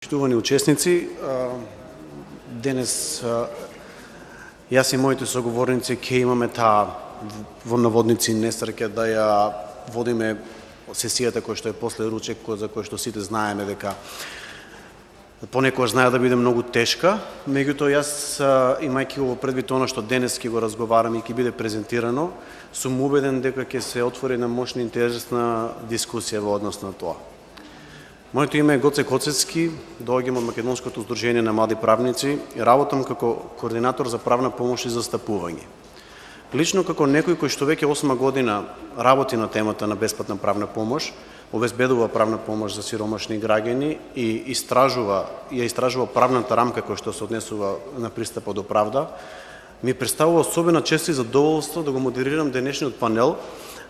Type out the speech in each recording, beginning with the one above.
Поштувани учесници, денес јас и моите соговорници ќе имаме таа во наводници несреќа да ја водиме сесијата која што е после ручек, за која што сите знаеме дека понекогаш знае да биде многу тешка, меѓутоа јас имајќи го предвид она што денес ќе го разговараме и ќе биде презентирано, сум убеден дека ќе се отвори една мощна интересна дискусија во однос на тоа. Моето име е Гоце Коцецки, доаѓам од Македонското здружение на млади правници и работам како координатор за правна помош и застапување. Лично како некој кој што веќе 8 година работи на темата на бесплатна правна помош, обезбедува правна помош за сиромашни граѓани и истражува правната рамка која што се однесува на пристапот до правда, ми представува особена чест и задоволство да го модерирам денешниот панел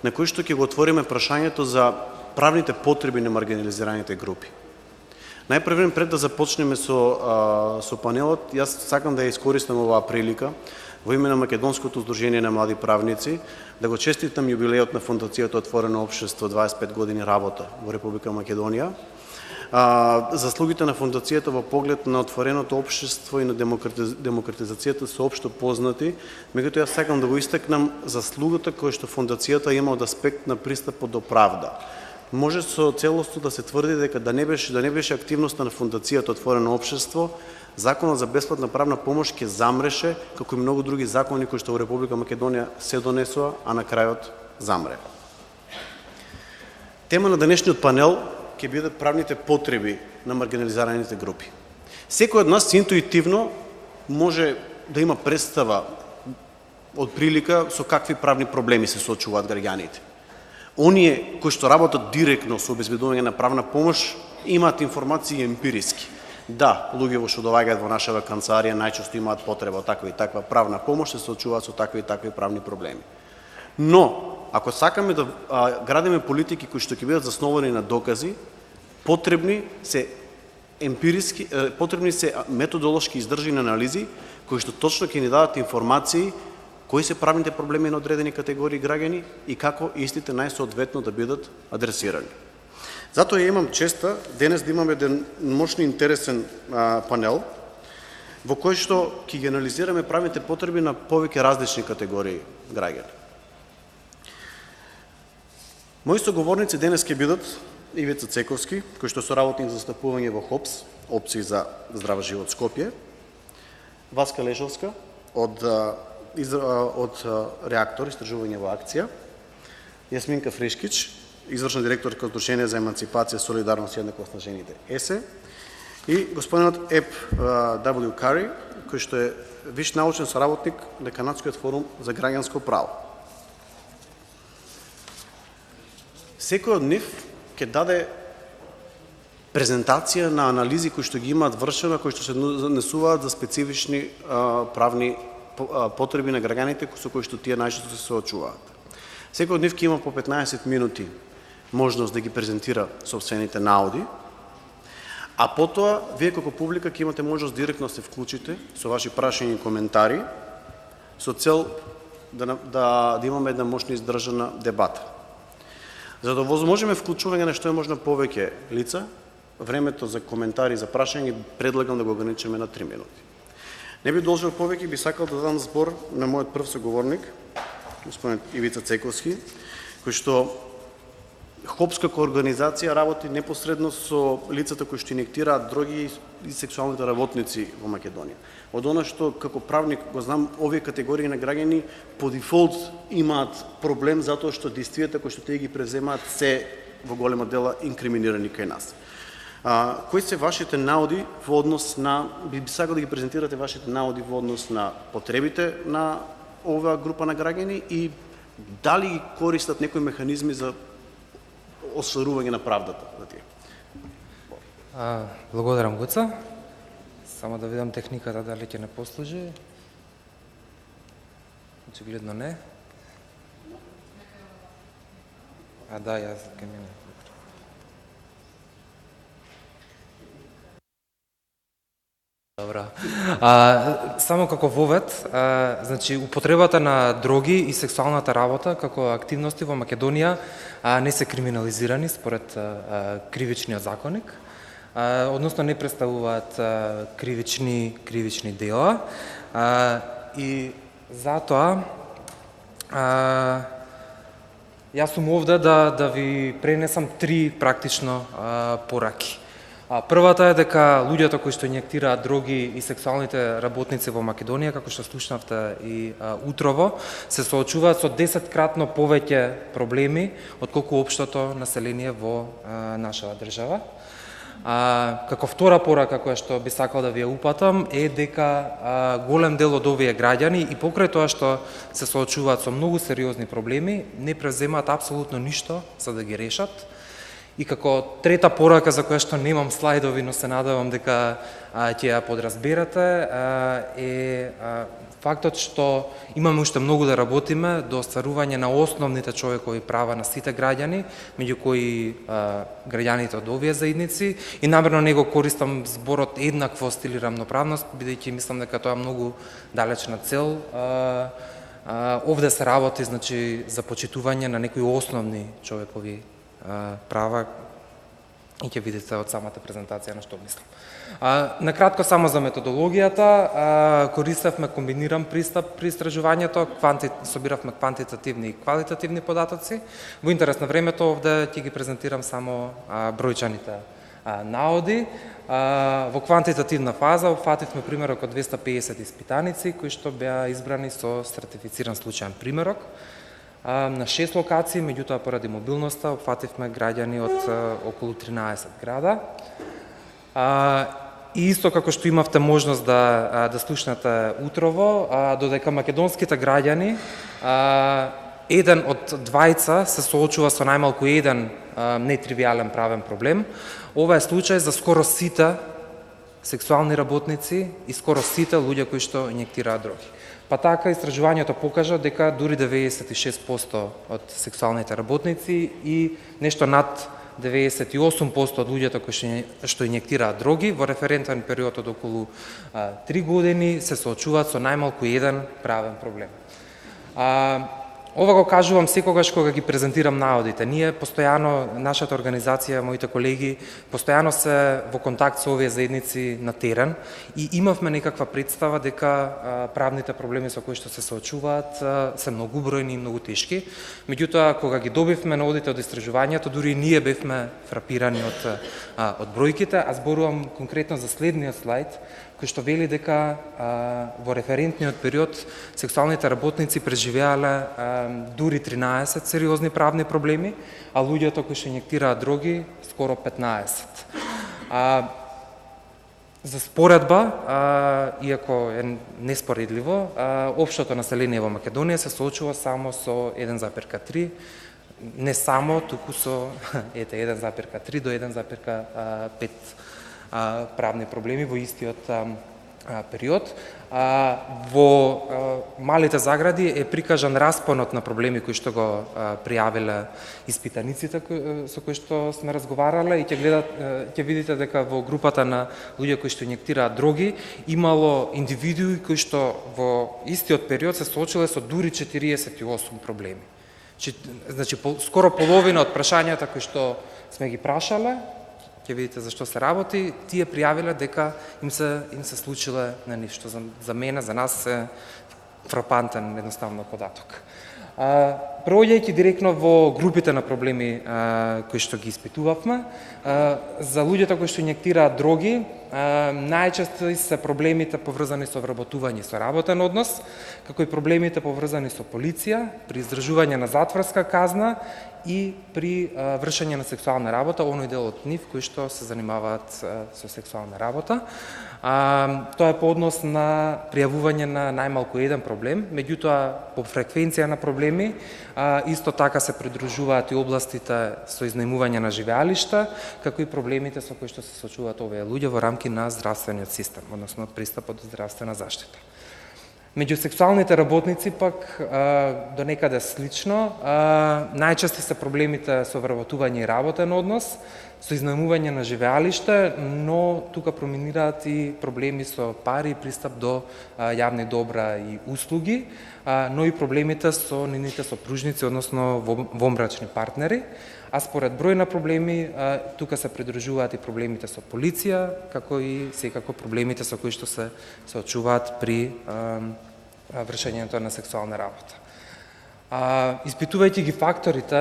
на кој што ќе го отвориме прашањето за правните потреби на маргинализираните групи. Најпрвен пред да започнеме со панелот, јас сакам да ја искористам оваа прилика во име на Македонското здружение на млади правници да го честитам јубилеот на Фондацијата Отворено општество 25 години работа во Република Македонија. Заслугите на Фондацијата во поглед на отвореното општество и на демократизацијата се општо познати, меѓутоа јас сакам да го истакнам заслугата која што Фондацијата има од аспект на пристапот до правда. Може со целосно да се тврди дека да не беше активноста на Фондацијата Отворено општество, Законот за бесплатна правна помош ќе замреше, како и многу други закони кои што во Република Македонија се донесува, а на крајот замре. Тема на денешниот панел ќе биде правните потреби на маргинализираните групи. Секој од нас интуитивно може да има представа од прилика со какви правни проблеми се соочуваат граѓаните. Оние кои што работат директно со обезбедување на правна помош имаат информации емпириски. Да, луѓе што доаѓаат во нашава канцеларија најчесто имаат потреба од таква и таква правна помош, се соочуваат со такви и такви правни проблеми. Но, ако сакаме да градиме политики кои што ќе бидат засновани на докази, потребни се методолошки издржани анализи кои што точно ќе ни дадат информации кои се правните проблеми на одредени категории граѓани и како истите најсоодветно да бидат адресирани. Затоа имам честа денес да имаме еден мощно интересен панел во кој што ќе ги анализираме правните потреби на повеќе различни категории граѓани. Мои соговорници денес ќе бидат Ивица Цековски, кој што соработник за застапување во ХОПС, опции за здрав живот Скопје, Васка Лешовска од Реактор, истражување во акција, Јасминка Фришкич, извршна директорка од Здружение за еманципација, солидарност и еднаквост на жените ЕСЕ, и господинот Еб W. Кари, кој што е виш научен соработник на Канадскиот форум за граѓанско право. Секој од нив ќе даде презентација на анализи кои што ги имаат вршено, кои што се однесуваат за специфични правни потреби на граѓаните со кои што тие најчесто се соочуваат. Секој од нив ќе има по 15 минути можност да ги презентира собствените наоди, а потоа вие како публика ќе имате можност директно да се вклучите со ваши прашања и коментари со цел да имаме една мощно издржана дебата. За да возможиме вклучување на што е можно повеќе лица, времето за коментари и за прашање предлагам да го ограничиме на 3 минути. Не би должел повеќе, би сакал да дадам збор на мојот прв соговорник, господин Ивица Цековски, кој што ХОПС како организација работи непосредно со лицата кои што инектираат дроги и сексуалните работници во Македонија. Од она што како правник го знам, овие категории на граѓани по дефолт имаат проблем затоа што действијата кои што тие ги преземаат се во голема дела инкриминирани кај нас. Кои се вашите наоди во однос на, би сакал да ги презентирате вашите наоди во однос на потребите на оваа група на граѓани и дали користат некои механизми за остварување на правдата за тие? Благодарам, Гоца. Само да видам техниката дали ќе не послужи. Очигледно не. Да, јас ќе мине. Добро. Само како вовед, значи употребата на дроги и сексуалната работа како активности во Македонија не се криминализирани според кривичниот законник. односно не представуваат кривични дела. И затоа јас сум овде да ви пренесам 3 практично пораки. Првата е дека луѓето кои што инјектираат дроги и сексуалните работници во Македонија, како што слушнавте и утрово, се соочуваат со 10-кратно повеќе проблеми отколку општото население во нашава држава. Како втора порака која што би сакал да ви ја упатам е дека голем дел од овие граѓани и покрај тоа што се соочуваат со многу сериозни проблеми, не преземаат апсолутно ништо за да ги решат. И како трета порака за која што немам слайдови, но се надевам дека ќе ја подразберате, е фактот што имаме уште многу да работиме до остварување на основните човекови права на сите граѓани, меѓу кои граѓаните од овие заедници, и намерно не го користам зборот еднаквост или рамноправност, бидејќи мислам дека тоа е многу далечна цел. Овде се работи, значи, за почитување на некои основни човекови права, и ќе видите од самата презентација на што мислам. Накратко само за методологијата, користевме комбиниран пристап при истражувањето, собиравме квантитативни и квалитативни податоци. Во интерес на времето овде ќе ги презентирам само бројчаните наоди. Во квантитативна фаза опфативме примерок од 250 испитаници кои што беа избрани со сертифициран случаен примерок. На 6 локации, меѓутоа поради мобилноста опфативме граѓани од околу 13 града. И исто како што имавте можност да слушнете утрово, додека македонските граѓани еден од двајца се соочува со најмалку еден нетривијален правен проблем, ова е случај за скоро сите сексуални работници и скоро сите луѓе кои што инјектираат дроги. Па така истражувањето покажа дека дури 96% од сексуалните работници и нешто над 98% од луѓето кои што инјектираат дроги во референтен период од околу 3 години се соочуваат со најмалку еден правен проблем. Ова го кажувам секогаш кога ги презентирам наодите. Ние постојано, нашата организација, моите колеги, постојано се во контакт со овие заедници на терен и имавме некаква представа дека правните проблеми со кои што се соочуваат се многубројни и многу тешки. Меѓутоа, кога ги добивме наодите од истражувањето, дури и ние бевме фрапирани од бројките, а зборувам конкретно за следниот слайд, кој што вели дека во референтниот период сексуалните работници преживеале дури 13 сериозни правни проблеми, а луѓето кои што инјектираат дроги скоро 15. За споредба, иако е неспоредливо, општото население во Македонија се соочува само со 1,3, не само, туку со 1,3 до 1,5 правни проблеми во истиот период. Во малите загради е прикажан распонот на проблеми кои што го пријавиле испитаниците со кои што сме разговарале, и ќе видите дека во групата на луѓе кои што инјектираат дроги имало индивидуи кои што во истиот период се соочиле со дури 48 проблеми. Значи, скоро половина од прашањата кои што сме ги прашале, ќе видите за што се работи, тие пријавиле дека им се случиле на ништо. За мене, за нас е фрапантен едноставно податок. Проаѓајќи директно во групите на проблеми кои што ги испитувавме, за луѓето кои што инјектираат дроги, најчесто се проблемите поврзани со вработување со работен однос, како и проблемите поврзани со полиција, при издржување на затворска казна и при вршење на сексуална работа, оној дел од нив кои што се занимаваат со сексуална работа. Тоа е по однос на пријавување на најмалку еден проблем, меѓутоа по фреквенција на проблеми исто така се придружуваат и областите со изнајмување на живеалишта, како и проблемите со кои што се соочуваат овие луѓе во рамки на здравствениот систем, односно пристапот до здравствена заштита. Меѓу сексуалните работници пак до некаде слично, најчести се проблемите со вработување и работен однос, со изнајмување на живеалиште, но тука проминираат и проблеми со пари и пристап до јавни добра и услуги, но и проблемите со нивните сопружници, односно вонбрачни партнери. А според број на проблеми, тука се придружуваат и проблемите со полиција, како и секако проблемите со кои што се соочуваат при вршењето на сексуална работа. Испитувајќи ги факторите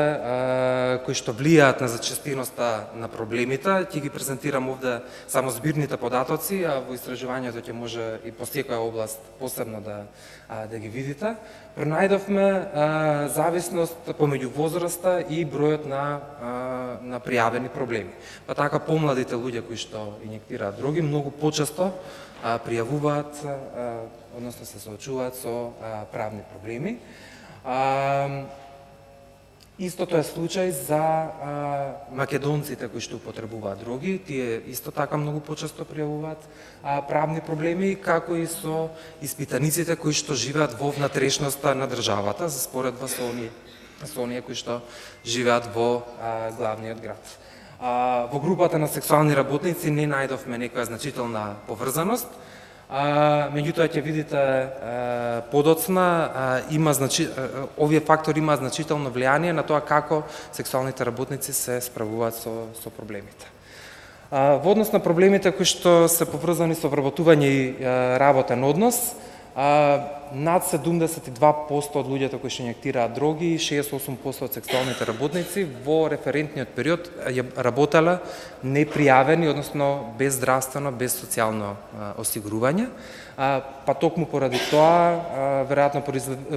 кои што влијаат на зачестеноста на проблемите, ќе ги презентирам овде само збирните податоци, а во истражувањето ќе може и по секоја област посебно да ги видите. Пронајдовме зависност помеѓу возраста и бројот на пријавени проблеми. Па така помладите луѓе кои што инјектираат дроги многу почесто пријавуваат, односно се соочуваат со правни проблеми. Истото е случај за македонците кои што употребуваат дроги, тие исто така многу почесто пријавуваат правни проблеми, како и со испитаниците кои што живеат во внатрешноста на државата, за споредба со оние кои што живеат во главниот град. Во групата на сексуални работници не најдовме некоја значителна поврзаност, меѓутоа ќе видите подоцна овие фактори имаат значително влијание на тоа како сексуалните работници се справуваат со проблемите. Во однос на проблемите кои што се поврзани со вработување и работен однос, над 72% од луѓето кои што инјектираат дроги и 68% од сексуалните работници во референтниот период работеле непријавени, односно без здравствено, без социјално осигурување. Па токму поради тоа, веројатно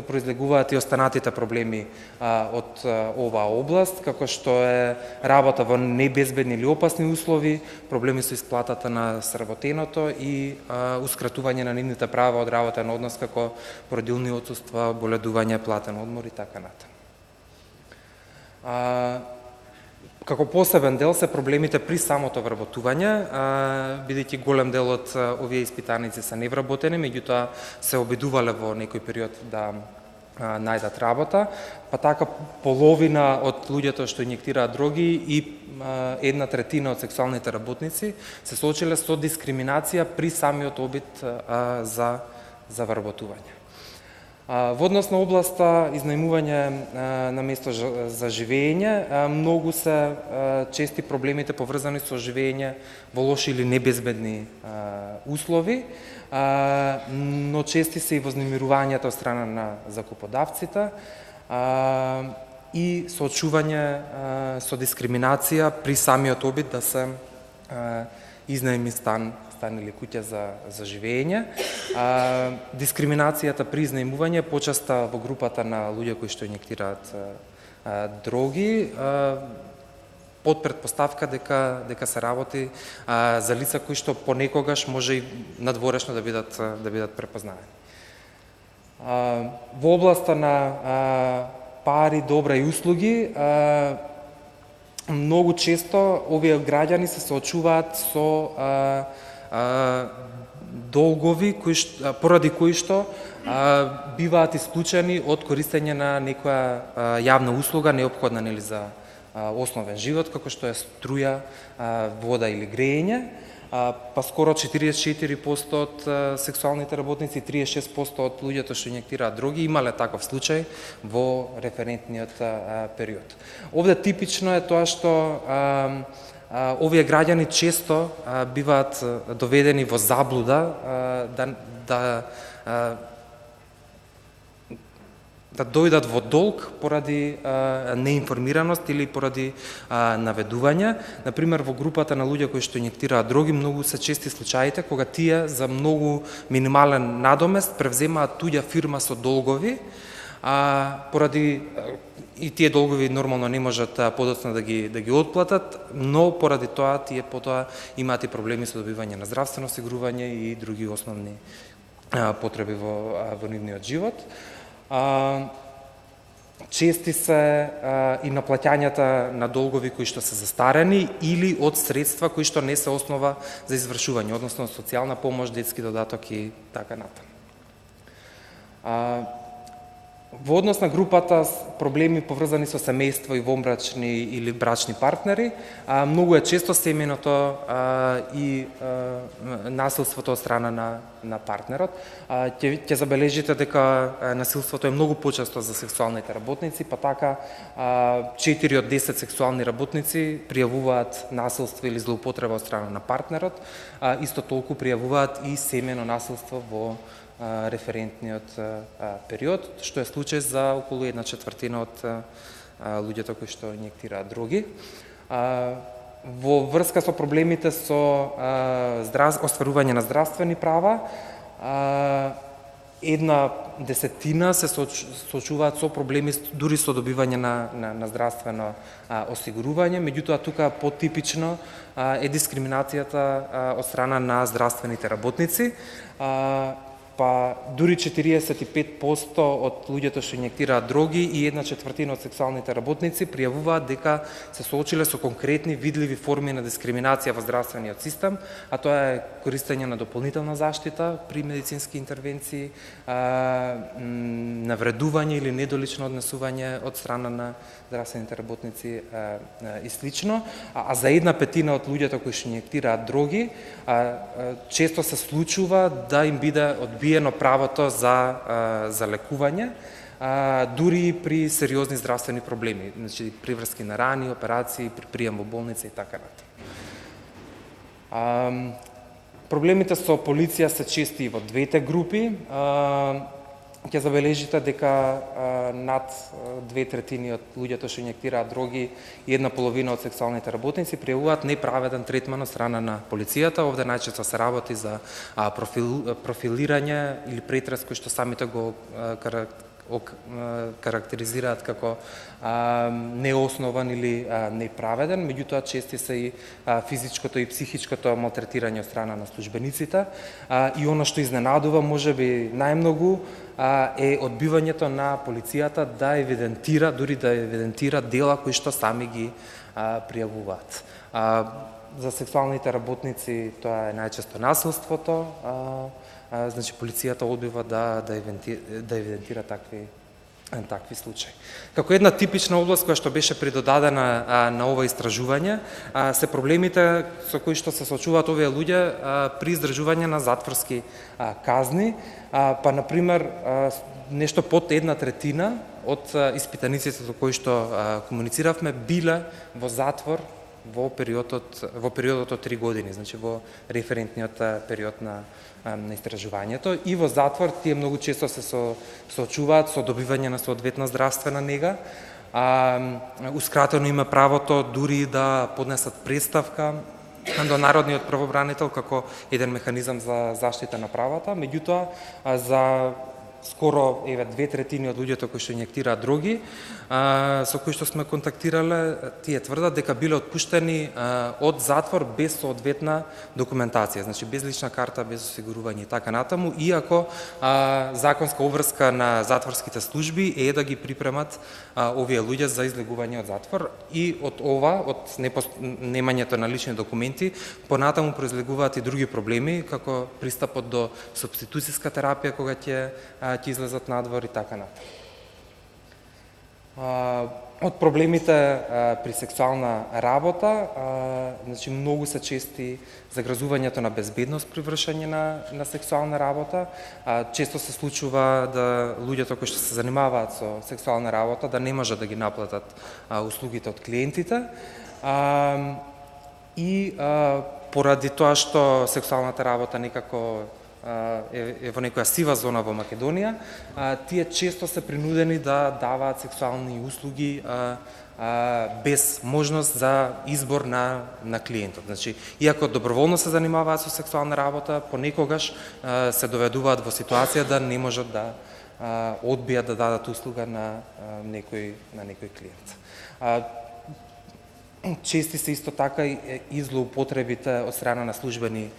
произлегуваат и останатите проблеми од оваа област, како што е работа во небезбедни или опасни услови, проблеми со исплатата на сработеното и ускратување на нивните права од работен однос, како породилни отсуства, боледување, платен одмор и така натаму. Како посебен дел се проблемите при самото вработување, бидејќи голем дел од овие испитаници се невработени, меѓутоа се обидувале во некој период да најдат работа, па така половина од луѓето што инјектираат дроги и 1/3 од сексуалните работници се соочиле со дискриминација при самиот обид за вработување. Во однос на областа изнајмување на место за живење, многу се чести проблемите поврзани со живење во лоши или небезбедни услови, но чести се и вознемирувањата од страна на закуподавците и соочување со дискриминација при самиот обид да се изнајми стан или куќа за живење. Дискриминацијата при изнајмување почеста во групата на луѓе кои што инјектираат дроги, под предпоставка дека се работи за лица кои што понекогаш може и надворешно да бидат препознаени. Во областа на пари, добра и услуги, многу често овие граѓани се соочуваат со долгови поради кои што биваат исклучени од користење на некоја јавна услуга неопходна нели за основен живот, како што е струја, вода или грејење. Па скоро 44% од сексуалните работници и 36% од луѓето што инјектираат дроги имале таков случај во референтниот период. Овде типично е тоа што овие граѓани често биваат доведени во заблуда да дојдат во долг поради неинформираност или поради наведување. Например, во групата на луѓе кои што инјектираат дроги, многу се чести случаите кога тие за многу минимален надомест превземаат туѓа фирма со долгови, поради и тие долгови нормално не можат подоцна да ги отплатат, но поради тоа тие потоа имаат и проблеми со добивање на здравствено осигурување и други основни потреби во нивниот живот. Чести се и наплаќањата на долгови кои што се застарени или од средства кои што не се основа за извршување, односно социјална помош, детски додаток и така натаму. Во однос на групата проблеми поврзани со семејство и вонбрачни или брачни партнери, многу е често семејното и насилството од страна на партнерот. Ќе забележите дека насилството е многу почесто за сексуалните работници, па така 4 од 10 сексуални работници пријавуваат насилство или злоупотреба од страна на партнерот, исто толку пријавуваат и семејно насилство во референтниот период, што е случај за околу 1/4 од луѓето кои што инјектираат дроги. Во врска со проблемите со остварување на здравствени права, 1/10 се соочуваат со проблеми дури со добивање на здравствено осигурување, меѓутоа тука потипично е дискриминацијата од страна на здравствените работници. Па дури 45% од луѓето што инјектираат дроги и 1/4 од сексуалните работници пријавуваат дека се соочиле со конкретни видливи форми на дискриминација во здравствениот систем, а тоа е користење на дополнителна заштита при медицински интервенции, навредување или недолично однесување од страна на здравствените работници и слично. А за 1/5 од луѓето кои што инјектираат дроги, често се случува да им биде одбиено правото за лекување, дури при сериозни здравствени проблеми, значи приврски на рани, операции, при прием во болница и така натаму. Проблемите со полиција се чести и во двете групи. Ќе забележите дека над 2/3 од луѓето што инјектираат дроги и 1/2 од сексуалните работници пријавуваат неправеден третман од страна на полицијата. Овде најчесто се работи за профилирање или претрес кој што самите го карактеризираат како неоснован или неправеден, меѓутоа чести се и физичкото и психичкото малтретирање од страна на службениците. И оно што изненадува можеби најмногу е одбивањето на полицијата да евидентира, дури да евидентира дела кои што сами ги пријавуваат. За сексуалните работници тоа е најчесто насилството, значи полицијата одбива да евидентира такви случаи. Како една типична област која што беше придодадена на ова истражување се проблемите со кои што се соочуваат овие луѓе при издржување на затворски казни, па например нешто под 1/3 од испитаниците со кои што комунициравме биле во затвор во периодот од 3 години, значи во референтниот период на истражувањето, и во затвор тие многу често се соочуваат со добивање на соодветна здравствена нега. Ускратено има правото дури да поднесат представка до Народниот правобранител како еден механизам за заштита на правата, меѓутоа за скоро 2/3 од луѓето кои што инјектираат дроги, со кои што сме контактирале, тие тврдат дека биле отпуштени од затвор без соодветна документација, значи без лична карта, без осигурување и така натаму, иако законска обврска на затворските служби е да ги припремат овие луѓе за излегување од затвор, и од немањето на лични документи понатаму произлегуваат и други проблеми, како пристапот до супституцијска терапија кога ќе излезат надвор и така натаму. Од проблемите при сексуална работа, значи многу се чести загрозувањето на безбедност при вршење на сексуална работа. Често се случува да луѓето кои што се занимаваат со сексуална работа да не можат да ги наплатат услугите од клиентите, и поради тоа што сексуалната работа некако е во некоја сива зона во Македонија, тие често се принудени да даваат сексуални услуги без можност за избор на клиентот. Значи, иако доброволно се занимаваат со сексуална работа, понекогаш се доведуваат во ситуација да не можат да одбијат да дадат услуга на некој клиент. Чести се исто така и злоупотребите од страна на службени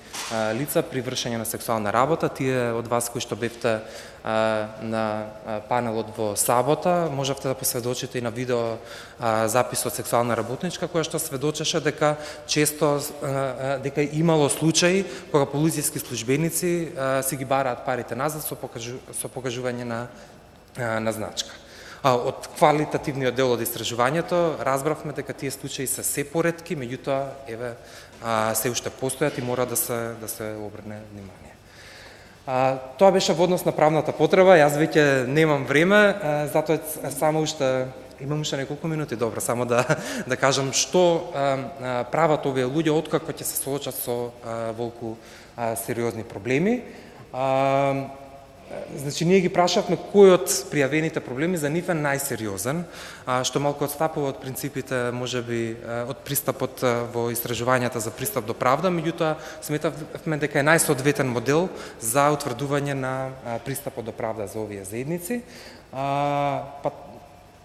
лица при вршење на сексуална работа. Тие од вас кои што бевте на панелот во сабота, можевте да посведочите и на видео запис од сексуална работничка која што сведочеше дека често дека имало случаи кога полициски службеници си ги бараат парите назад со покажување на назначка. Од квалитативниот дел од истражувањето разбравме дека тие случаи се се поретки, меѓутоа еве се уште постојат и мора да се обрне внимание. Тоа беше во однос на правната потреба, јас веќе немам време, затоа само уште имам уште неколку минути, добро, само да кажам што прават овие луѓе откако ќе се соочат со волку сериозни проблеми. Значи, ние ги прашавме кој од пријавените проблеми за нив е најсериозен, што малку отстапува од принципите, можеби, од пристапот во истражувањата за пристап до правда, меѓутоа сметавме дека е најсоодветен модел за утврдување на пристапот до правда за овие заедници.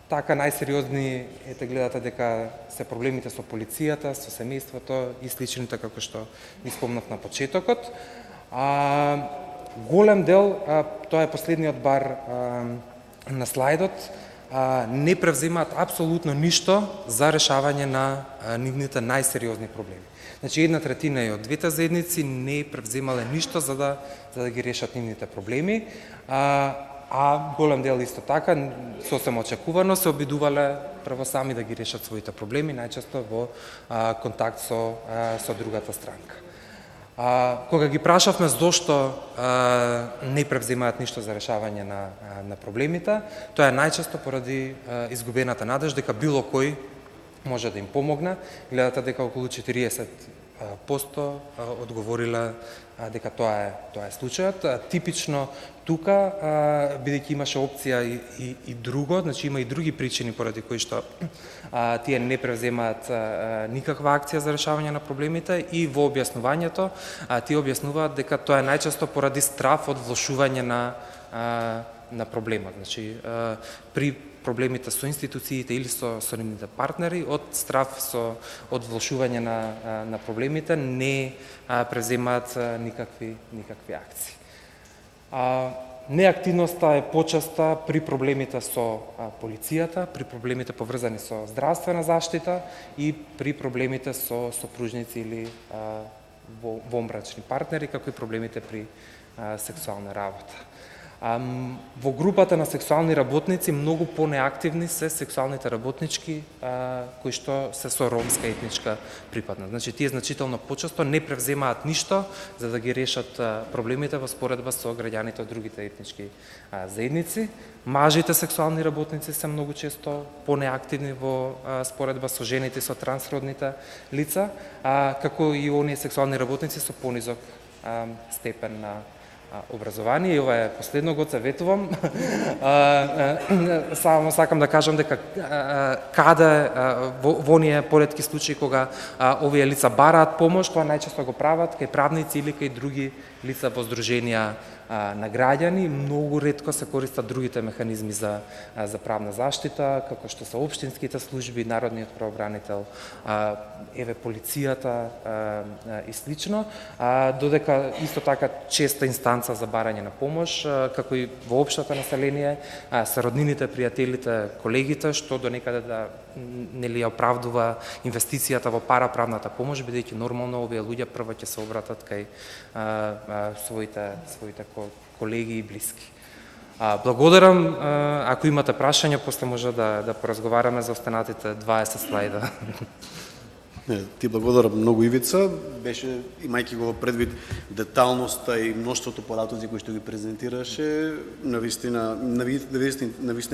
Така најсериозни гледате дека се проблемите со полицијата, со семејството и сличните, како што ви спомнав на почетокот. Голем дел, тоа е последниот бар на слайдот, не превземаат апсолутно ништо за решавање на нивните најсериозни проблеми. Значи, 1/3 од двете заедници не превземале ништо за да ги решат нивните проблеми, а голем дел исто така, сосема очекувано, се обидувале прво сами да ги решат своите проблеми, најчесто во контакт со другата странка. Кога ги прашавме зошто не превземаат ништо за решавање на проблемите, тоа е најчесто поради изгубената надеж дека било кој може да им помогне. Гледате дека околу 40% одговориле дека тоа е случајот. Типично тука, бидејќи имаше опција и друго, значи има и други причини поради кои што тие не превземаат никаква акција за решавање на проблемите, и во објаснувањето тие објаснуваат дека тоа е најчесто поради страф од влошување на проблемот. Значи, при проблемите со институциите или со нивните партнери, од страф од влошување на проблемите не превземаат никакви акции. Неактивноста е почеста при проблемите со полицијата, при проблемите поврзани со здравствена заштита и при проблемите со сопружници или вонбрачни партнери, како и проблемите при сексуална работа. Во групата на сексуални работници многу понеактивни се сексуалните работнички кои што се со ромска етничка припадност. Значи, тие значително почесто не превземаат ништо за да ги решат проблемите во споредба со граѓаните од другите етнички заедници. Мажите сексуални работници се многу често понеактивни во споредба со жените и со трансродните лица, како и оние сексуални работници со понизок степен на образование. И ова е последно, го ветувам. Само сакам да кажам дека каде во оние поретки случаи кога овие лица бараат помош, тоа најчесто го прават кај правници или кај други лица во здруженија на граѓани. Многу ретко се користат другите механизми за правна заштита, како што се општинските служби, народниот правобранител, еве полицијата и слично, додека исто така честа инстанца за барање на помош, како и во општото население, се роднините, пријателите, колегите, што до некаде нели ја оправдува инвестицијата во параправната помош, бидејќи нормално овие луѓе прво ќе се обратат кај своите колеги и блиски. Благодарам. Ако имате прашања, после може да поразговараме за останатите 20 слайда. Ти благодарам многу, Ивица. Беше, имајќи го предвид деталноста и мноштвото податоци кои што ги презентираше, навистина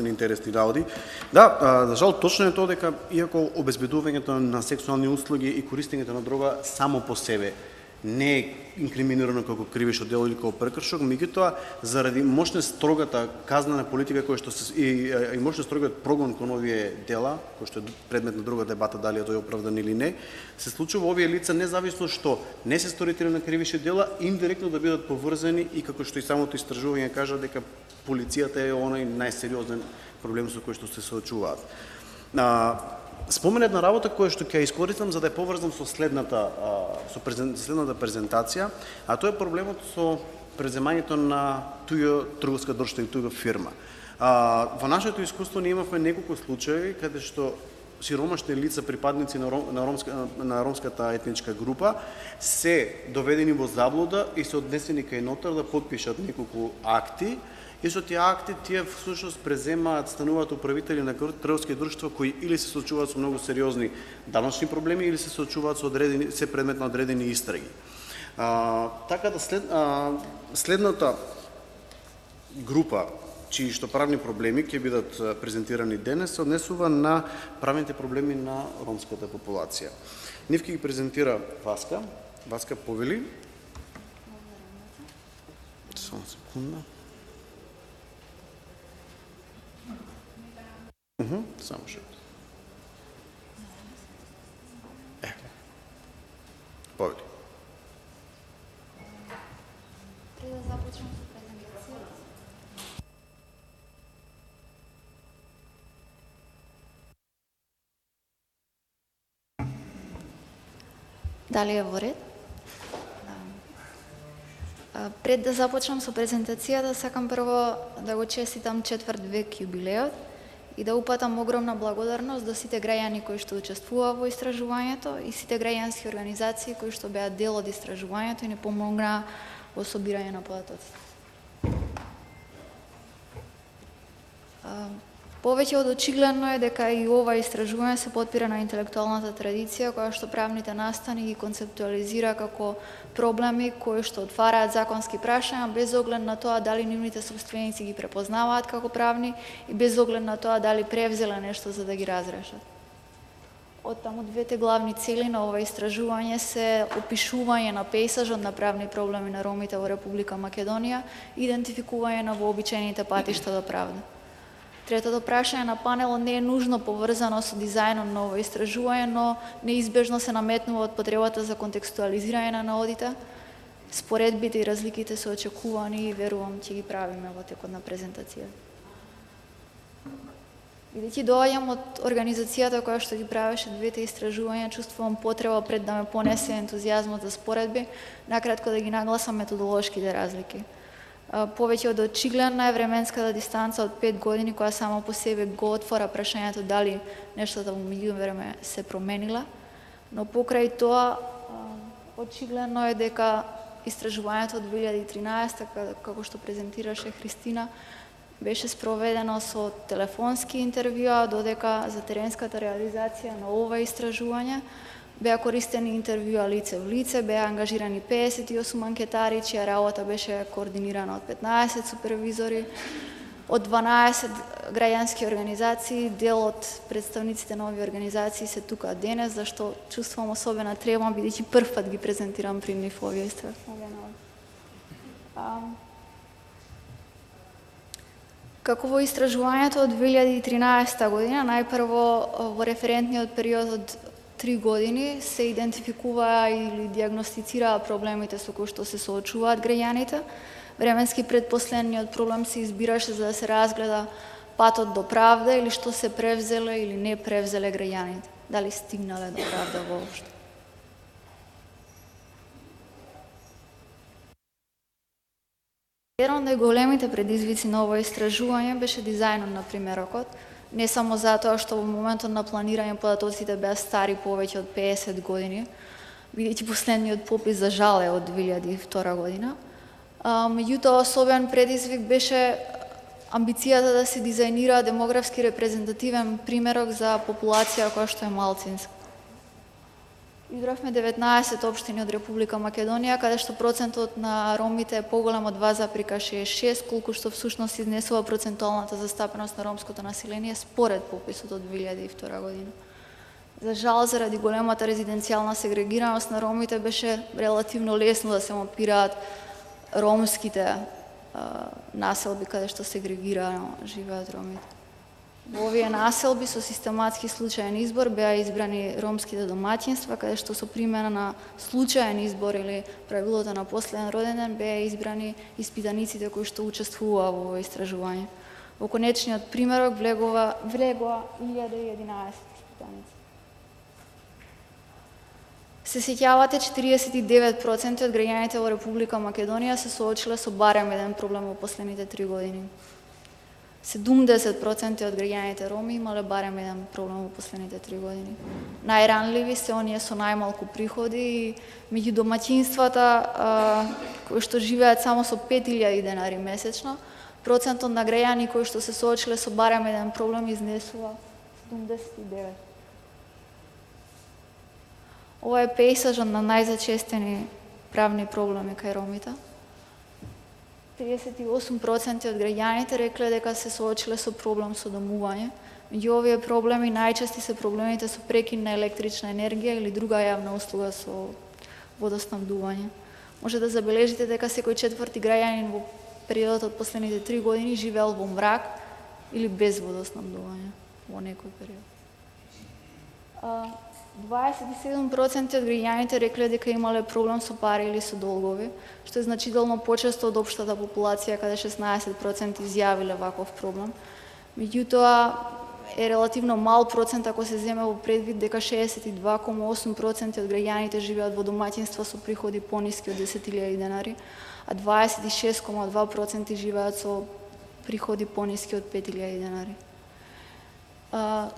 интересни работи. Да, за жал, точно е тоа дека, иако обезбедувањето на сексуални услуги и користењето на дрога само по себе не е инкриминирано како кривишно дело или како прекршок, меѓутоа заради мощна строгата казнена политика која што и мощно строгиот прогон кон овие дела, кој што е предмет на друга дебата дали е тој оправдан или не, се случува овие лица независно што не се сторители на кривишни дела, индиректно да бидат поврзани и како што и самото истражување кажа дека полицијата е онај најсериозен проблем со кој што се соочуваат. Споменет на работа која што ќе искористам за да ја поврзам со следната презентација, а тоа е проблемот со преземањето на туѓа трговска друштва и туѓа фирма. Во нашето искуство ние имавме неколку случаи каде што сиромашни лица, припадници на ромската етничка група, се доведени во заблуда и се однесени кај нотар да потпишат неколку акти И со тие акти, тие всушност преземаат, стануваат управители на трговски друштва кои или се соочуваат со многу сериозни даночни проблеми или се соочуваат со се предмет на одредени истраги. Така да следната група чии што правни проблеми ќе бидат презентирани денес се однесува на правните проблеми на ромската популација. Нив ќе ги презентира Васка. Васка повели. Само секунда. Само што. Повели. Пред да започнем со презентацијата. Дали е во ред? Пред да започнам со презентацијата, сакам прво да го честитам 4 век јубилеот и да упатам огромна благодарност до сите граѓани кои што учествуваа во истражувањето и сите граѓански организации кои што беа дел од истражувањето и не помогнаа во собирање на податоците. Повеќе од очигледно е дека и ова истражување се потпира на интелектуалната традиција која што правните настани ги концептуализира како проблеми кои што отвараат законски прашања без оглед на тоа дали нивните собственици ги препознаваат како правни и без оглед на тоа дали превзеле нешто за да ги разрешат. Оттаму двете главни цели на ова истражување се опишување на пејсажот на правни проблеми на ромите во Република Македонија и идентификување на вообичаените патишта до правда. Третото прашање на панелот не е нужно поврзано со дизајнот на ова истражување, но неизбежно се наметнува од потребата за контекстуализирање на наодите. Споредбите и разликите се очекувани и верувам ќе ги правиме во текот на презентацијата. Бидејќи доаѓам од организацијата која што ги правеше двете истражувања, чувствувам потреба пред да ме понесе ентузијазмот за споредби, накратко да ги нагласам методолошките разлики. Повеќе од очигледна е временската дистанца од 5 години која само по себе го отвора прашањето дали нештото во меѓувреме се променила, но покрај тоа очигледно е дека истражувањето од 2013, како што презентираше Христина, беше спроведено со телефонски интервјуа, додека за теренската реализација на ова истражување беа користени интервјуа лице в лице, беа ангажирани 58 анкетари, чија работа беше координирана од 15 супервизори, од 12 граѓански организации, дел од представниците на овие организации се тука денес, зашто чувствувам особена трема, бидејќи прв пат ги презентирам при нив овие истражувања. Како во истражувањето од 2013 година, најпрво во референтниот период од 3 години се идентификуваа или диагностицираа проблемите со кои што се соочуваат граѓаните. Временски предпоследниот проблем се избираше за да се разгледа патот до правда или што се превзеле или не превзеле граѓаните. Дали стигнале до правда воопшто. Еден од најголемите предизвици на ова истражување беше дизајнот на примерокот, не само затоа што во моментот на планирање податоците беа стари повеќе од 50 години, бидејќи последниот попис за жал е од 2002 година. Меѓутоа, особен предизвик беше амбицијата да се дизајнира демографски репрезентативен примерок за популација која што е малцинска. Избравме 19 општини од Република Македонија, каде што процентот на ромите е поголем од 2,66, колку што всушност изнесува процентуалната застапеност на ромското население според пописот од 2002 година. За жал, заради големата резиденцијална сегрегираност на ромите беше релативно лесно да се мапираат ромските населби каде што сегрегирано живеат ромите. Во овие населби со систематски случаен избор беа избрани ромските домаќинства, каде што со примена на случаен избор или правилото на последен роден ден беа избрани испитаниците кои што учествуваа во ова истражување. Во конечниот примерок влегоа 1011 испитаници. Се сеќавате, 49% од граѓаните во Република Македонија се соочиле со барем еден проблем во последните 3 години. 70% од граѓаните роми имале барем еден проблем во последните 3 години. Најранливи се оние со најмалку приходи и меѓу домаќинствата кои што живеат само со 5000 денари месечно, Процентот на граѓани кои што се соочиле со барем еден проблем изнесува 79. Ова е пејсажот на најзачестени правни проблеми кај ромите. 38% од граѓаните рекле дека се соочиле со проблем со домување. Меѓу овие проблеми најчести се проблемите со прекин на електрична енергија или друга јавна услуга со водоснабдување. Може да забележите дека секој четврти граѓанин во периодот од последните 3 години живеел во мрак или без водоснабдување во некој период. 27% од граѓаните рекле дека имале проблем со пари или со долгови, што е значително почесто од општата популација, каде 16% изјавиле ваков проблем. Меѓутоа, е релативно мал процент ако се земе во предвид дека 62,8% од граѓаните живеат во домаќинства со приходи пониски од 10.000 денари, а 26,2% живеат со приходи пониски од 5.000 денари.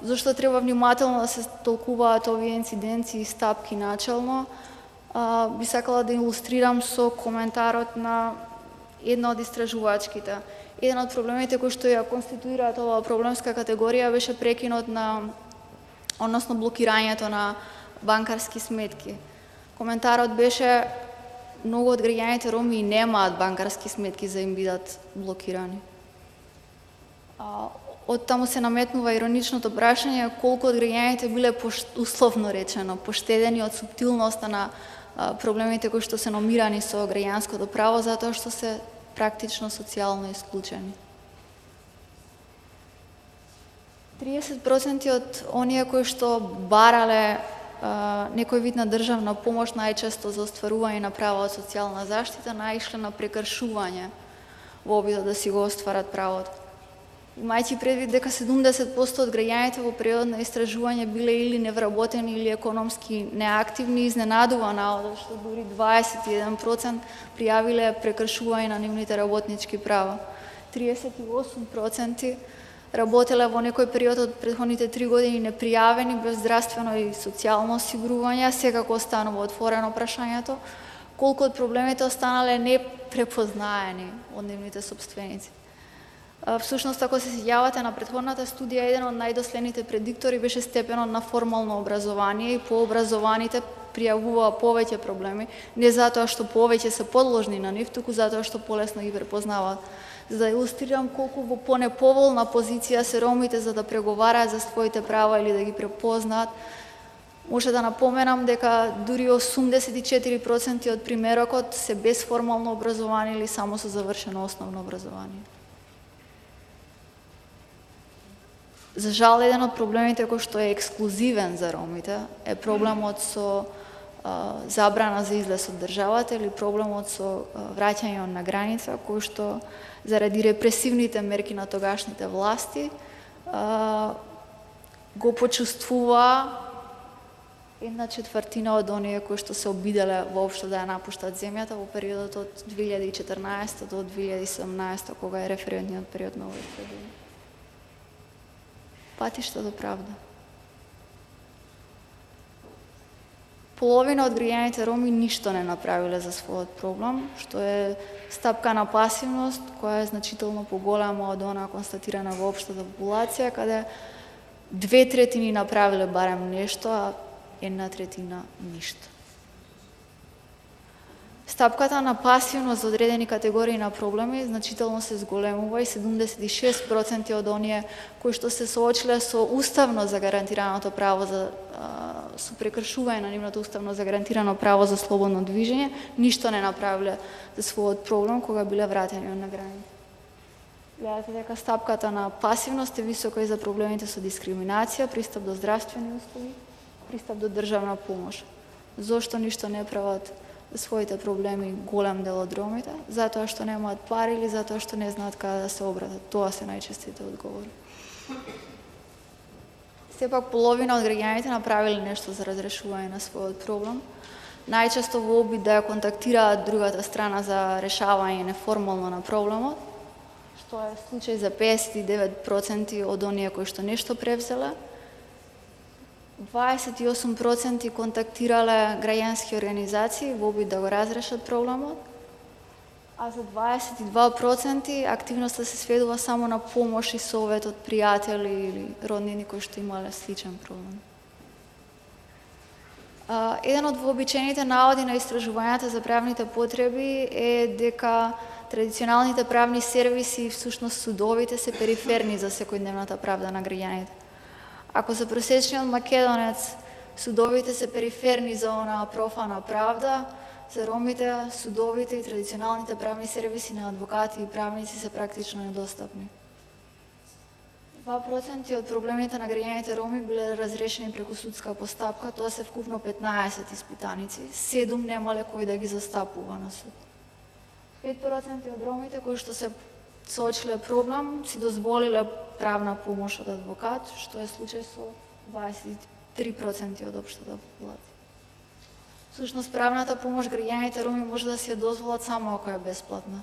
Зошто треба внимателно да се толкуваат овие инциденции и стапки начално, би сакала да илустрирам со коментарот на една од истражувачките. Еден од проблемите кои што ја конституираат оваа проблемска категорија беше прекинот односно блокирањето на банкарски сметки. Коментарот беше: многу од граѓаните роми немаат банкарски сметки за им бидат блокирани. Од таму се наметнува ироничното прашање колку од граѓаните биле условно речено поштедени од суптилноста на проблемите кои што се номирани со граѓанското право, затоа што се практично социјално исклучени. 30% од оние кои што барале некој вид на државна помош, најчесто за остварување на права од социјална заштита, наишле на прекршување во обидот да си го остварат правото. Имајќи предвид дека 70% од граѓаните во период на истражување биле или невработени или економски неактивни, изненадува наводот што дури 21% пријавиле прекршување на нивните работнички права. 38% работеле во некој период од претходните 3 години непријавени без здравствено и социјално осигурување. Секако останува отворено прашањето колку од проблемите останале непрепознаени од нивните сопственици. Всушност, ако се сеќавате на претходната студија, еден од најдоследните предиктори беше степенот на формално образование и пообразованите пријавуваа повеќе проблеми, не затоа што повеќе се подложни на нив, туку затоа што полесно ги препознаваат. За да илустрирам колку во понеповолна позиција се ромите за да преговараат за своите права или да ги препознаат, може да напоменам дека дури 84% од примерокот се без формално образование или само со завршено основно образование. За жал, еден од проблемите кој што е ексклузивен за ромите е проблемот со забрана за излез од државата или проблемот со враќање на граница, кој што заради репресивните мерки на тогашните власти го почувствува 1/4 од оние кои што се обиделе воопшто да ја напуштат земјата во периодот од 2014 до 2017, кога е референтниот период на овој период. Патишта до правда. Половина од граѓаните роми ништо не направиле за својот проблем, што е стапка на пасивност, која е значително поголема од она констатирана во општата популација, каде 2/3 направиле барем нешто, а 1/3 ништо. Стапката на пасивност за одредени категории на проблеми значително се зголемува и 76% од оние кои што се соочиле со уставно загарантираното право за со прекршување на нивното уставно загарантирано право за слободно движење, ништо не направиле за својот проблем кога биле вратени на граница. Гледате дека стапката на пасивност е висока и за проблемите со дискриминација, пристап до здравствени услуги, пристап до државна помош. Зошто ништо не прават своите проблеми голем дел од ромите? Затоа што немаат пари или затоа што не знаат каде да се обратат? Тоа се најчестите одговори. Сепак половина од граѓаните направиле нешто за разрешување на својот проблем. Најчесто во обид да ја контактираат другата страна за решавање неформално на проблемот, што е случај за 59% од оние кои што нешто превзеле. 28% контактирале граѓански организации во обид да го разрешат проблемот, А за 22% активноста се сведува само на помош и совет од пријатели или роднини кои што имале сличен проблем. Еден од вообичаените наводи на истражувањата за правните потреби е дека традиционалните правни сервиси и всушност судовите се периферни за секојдневната правда на граѓаните. Ако за просечниот македонец судовите се периферни за онаа профана правда, за ромите судовите и традиционалните правни сервиси на адвокати и правници се практично недостапни. 2% од проблемите на граѓаните роми биле разрешени преку судска постапка, тоа се вкупно 15 испитаници, 7 немале кој да ги застапува на суд. 5% од ромите кои што се соочиле проблем си дозволиле правна помош од адвокат, што е случај со 23% од општата популација. Всушност, правната помош граѓаните роми може да си ја дозволат само ако е бесплатна.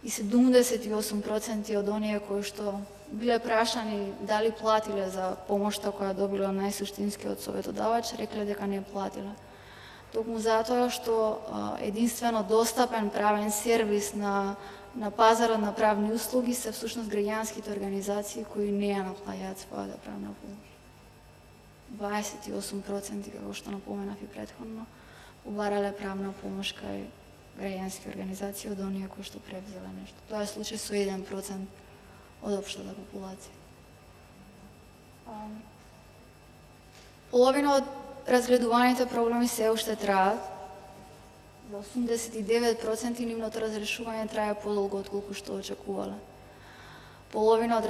И 78% од оние кои што биле прашани дали платиле за помошта која добиле од најсуштинскиот советодавач, рекле дека не платиле. Токму затоа што единствено достапен правен сервис на пазарот на правни услуги се всушност граѓанските организации кои не ја наплаќаат својата правна помош. 28%, како што напоменав и претходно, убарале правна помош кај граѓански организации од оние кои што превзеле нешто. Тоа е случај со 1% од општата популација. Половина од разгледуваните проблеми се уште траат. За 89% нивното разрешување трае подолго отколку што очекувале. Половина од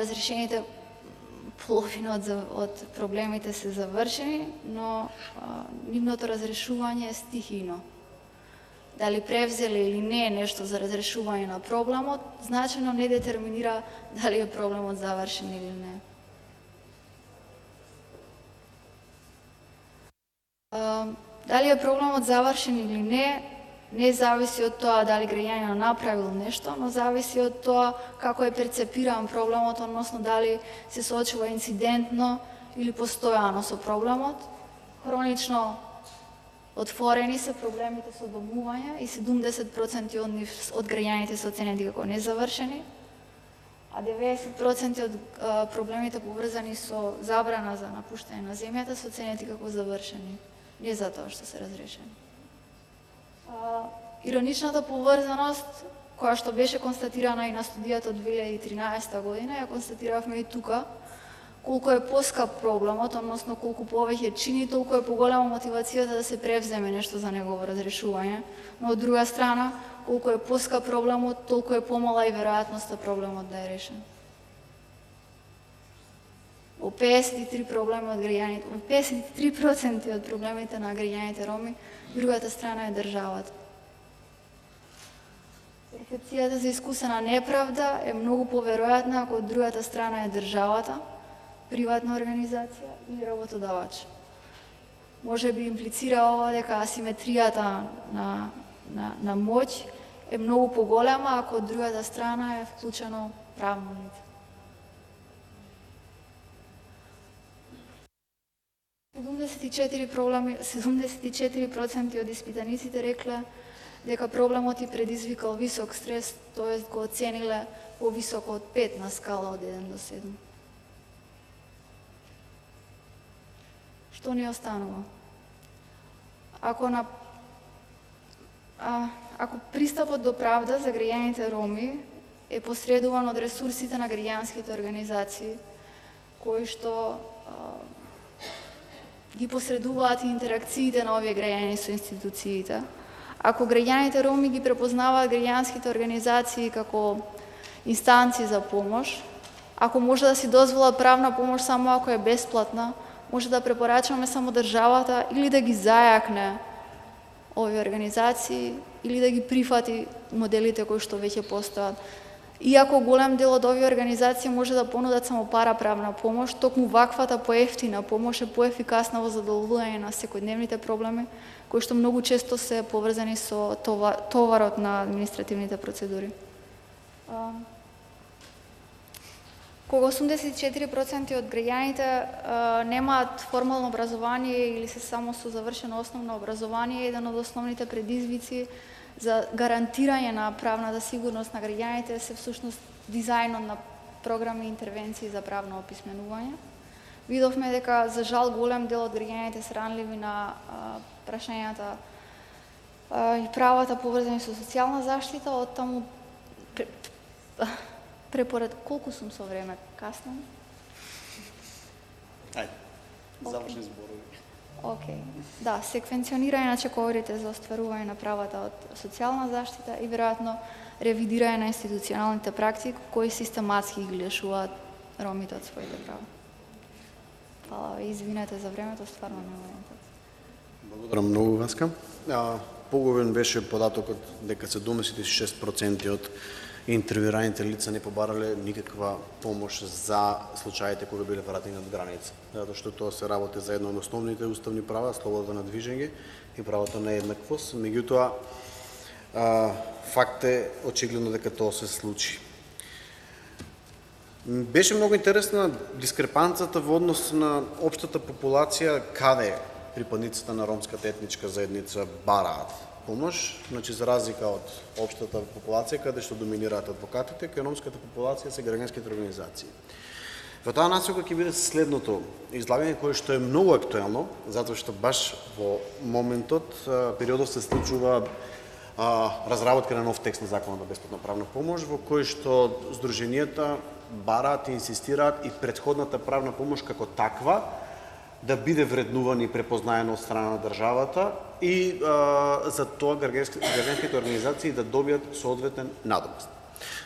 проблемите се завршени, но нивното разрешување е стихино. Дали превзеле или не нешто за разрешување на проблемот, значајно не детерминира дали е проблемот завршен или не. Дали е проблемот завршен или не зависи од тоа дали граѓанинот направил нешто, но зависи од тоа како е перцепиран проблемот, односно дали се соочува инцидентно или постојано со проблемот. Хронично отворени се проблемите со домување и 70% од граѓаните се оценети како незавршени, а 90% од проблемите поврзани со забрана за напуштање на земјата се оценети како завршени, не затоа што се разрешени. Ироничната поврзаност, која што беше констатирана и на студијата од 2013 година, ја констатиравме и тука, колку е поскап проблемот, односно колку повеќе чини, толку е поголема мотивацијата да се превземе нешто за негово разрешување, но од друга страна, колку е поскап проблемот, толку е помала и веројатноста проблемот да е решен. Во 53% од проблемите на граѓаните роми, другата страна е државата. Перцепцијата за искусена неправда е многу поверојатна ако од другата страна е државата, приватна организација или работодавач. Може би имплицира ова дека асиметријата на моќ е многу поголема ако од другата страна е вклучено правно лице. 74% од испитаниците рекле дека проблемот и предизвикал висок стрес, т.е. го оцениле повисоко од 5 на скала од 1 до 7. Што ни останува? Ако пристапот до правда за граѓаните роми е посредуван од ресурсите на граѓанските организации, кои што ги посредуваат и интеракциите на овие граѓани со институциите, ако граѓаните роми ги препознаваат граѓанските организации како инстанции за помош, ако може да си дозволат правна помош само ако е бесплатна, може да препорачаме само државата или да ги зајакне овие организации или да ги прифати моделите кои што веќе постојат. Иако голем дел од овие организации може да понудат само параправна помош, токму ваквата поевтина помош е поефикасна во задоволување на секојдневните проблеми, кои што многу често се поврзани со товарот на административните процедури. Кога 84% од граѓаните немаат формално образование или се само со завршено основно образование, еден од основните предизвици за гарантирање на правната сигурност на граѓаните се всушност дизајнот на програми и интервенции за правно описменување. Видовме дека за жал голем дел од граѓаните се ранливи на прашањата и правата поврзани со социјална заштита, од таму препоред колку сум со време каснам? Ајде, завршни зборови. Океј. Да, секвенционирање на чековите за остварување на правата од социјална заштита и веројатно ревидирање на институционалните практики кои систематски ги лишуваат ромите од своите права. Фала ви, извинете за времето, стварно не можам. Благодарам многу, Васка. Поубавен беше податокот дека 76% од интервјуираните лица не побарале никаква помош за случаите кога биле вратени од граница. Затоа што тоа се работи за едно од основните уставни права, слобода на движење и правото на еднаквост. Меѓутоа, факт е очигледно дека тоа се случи. Беше многу интересна дискрепанцата во однос на општата популација каде припадниците на ромската етничка заедница бараат помош, значи за разлика од општата популација каде што доминираат адвокатите, кај ромската популација се граѓанските организации. Во таа насока ќе биде следното излагање кое што е многу актуелно, затоа што баш во моментот, периодов се случува разработка на нов текст на Законот за бесплатна правна помош, во кој што здруженијата бараат и инсистираат и претходната правна помош како таква да биде вреднувана и препознаена од страна на државата и за тоа граѓанските организации да добијат соодветен надомест.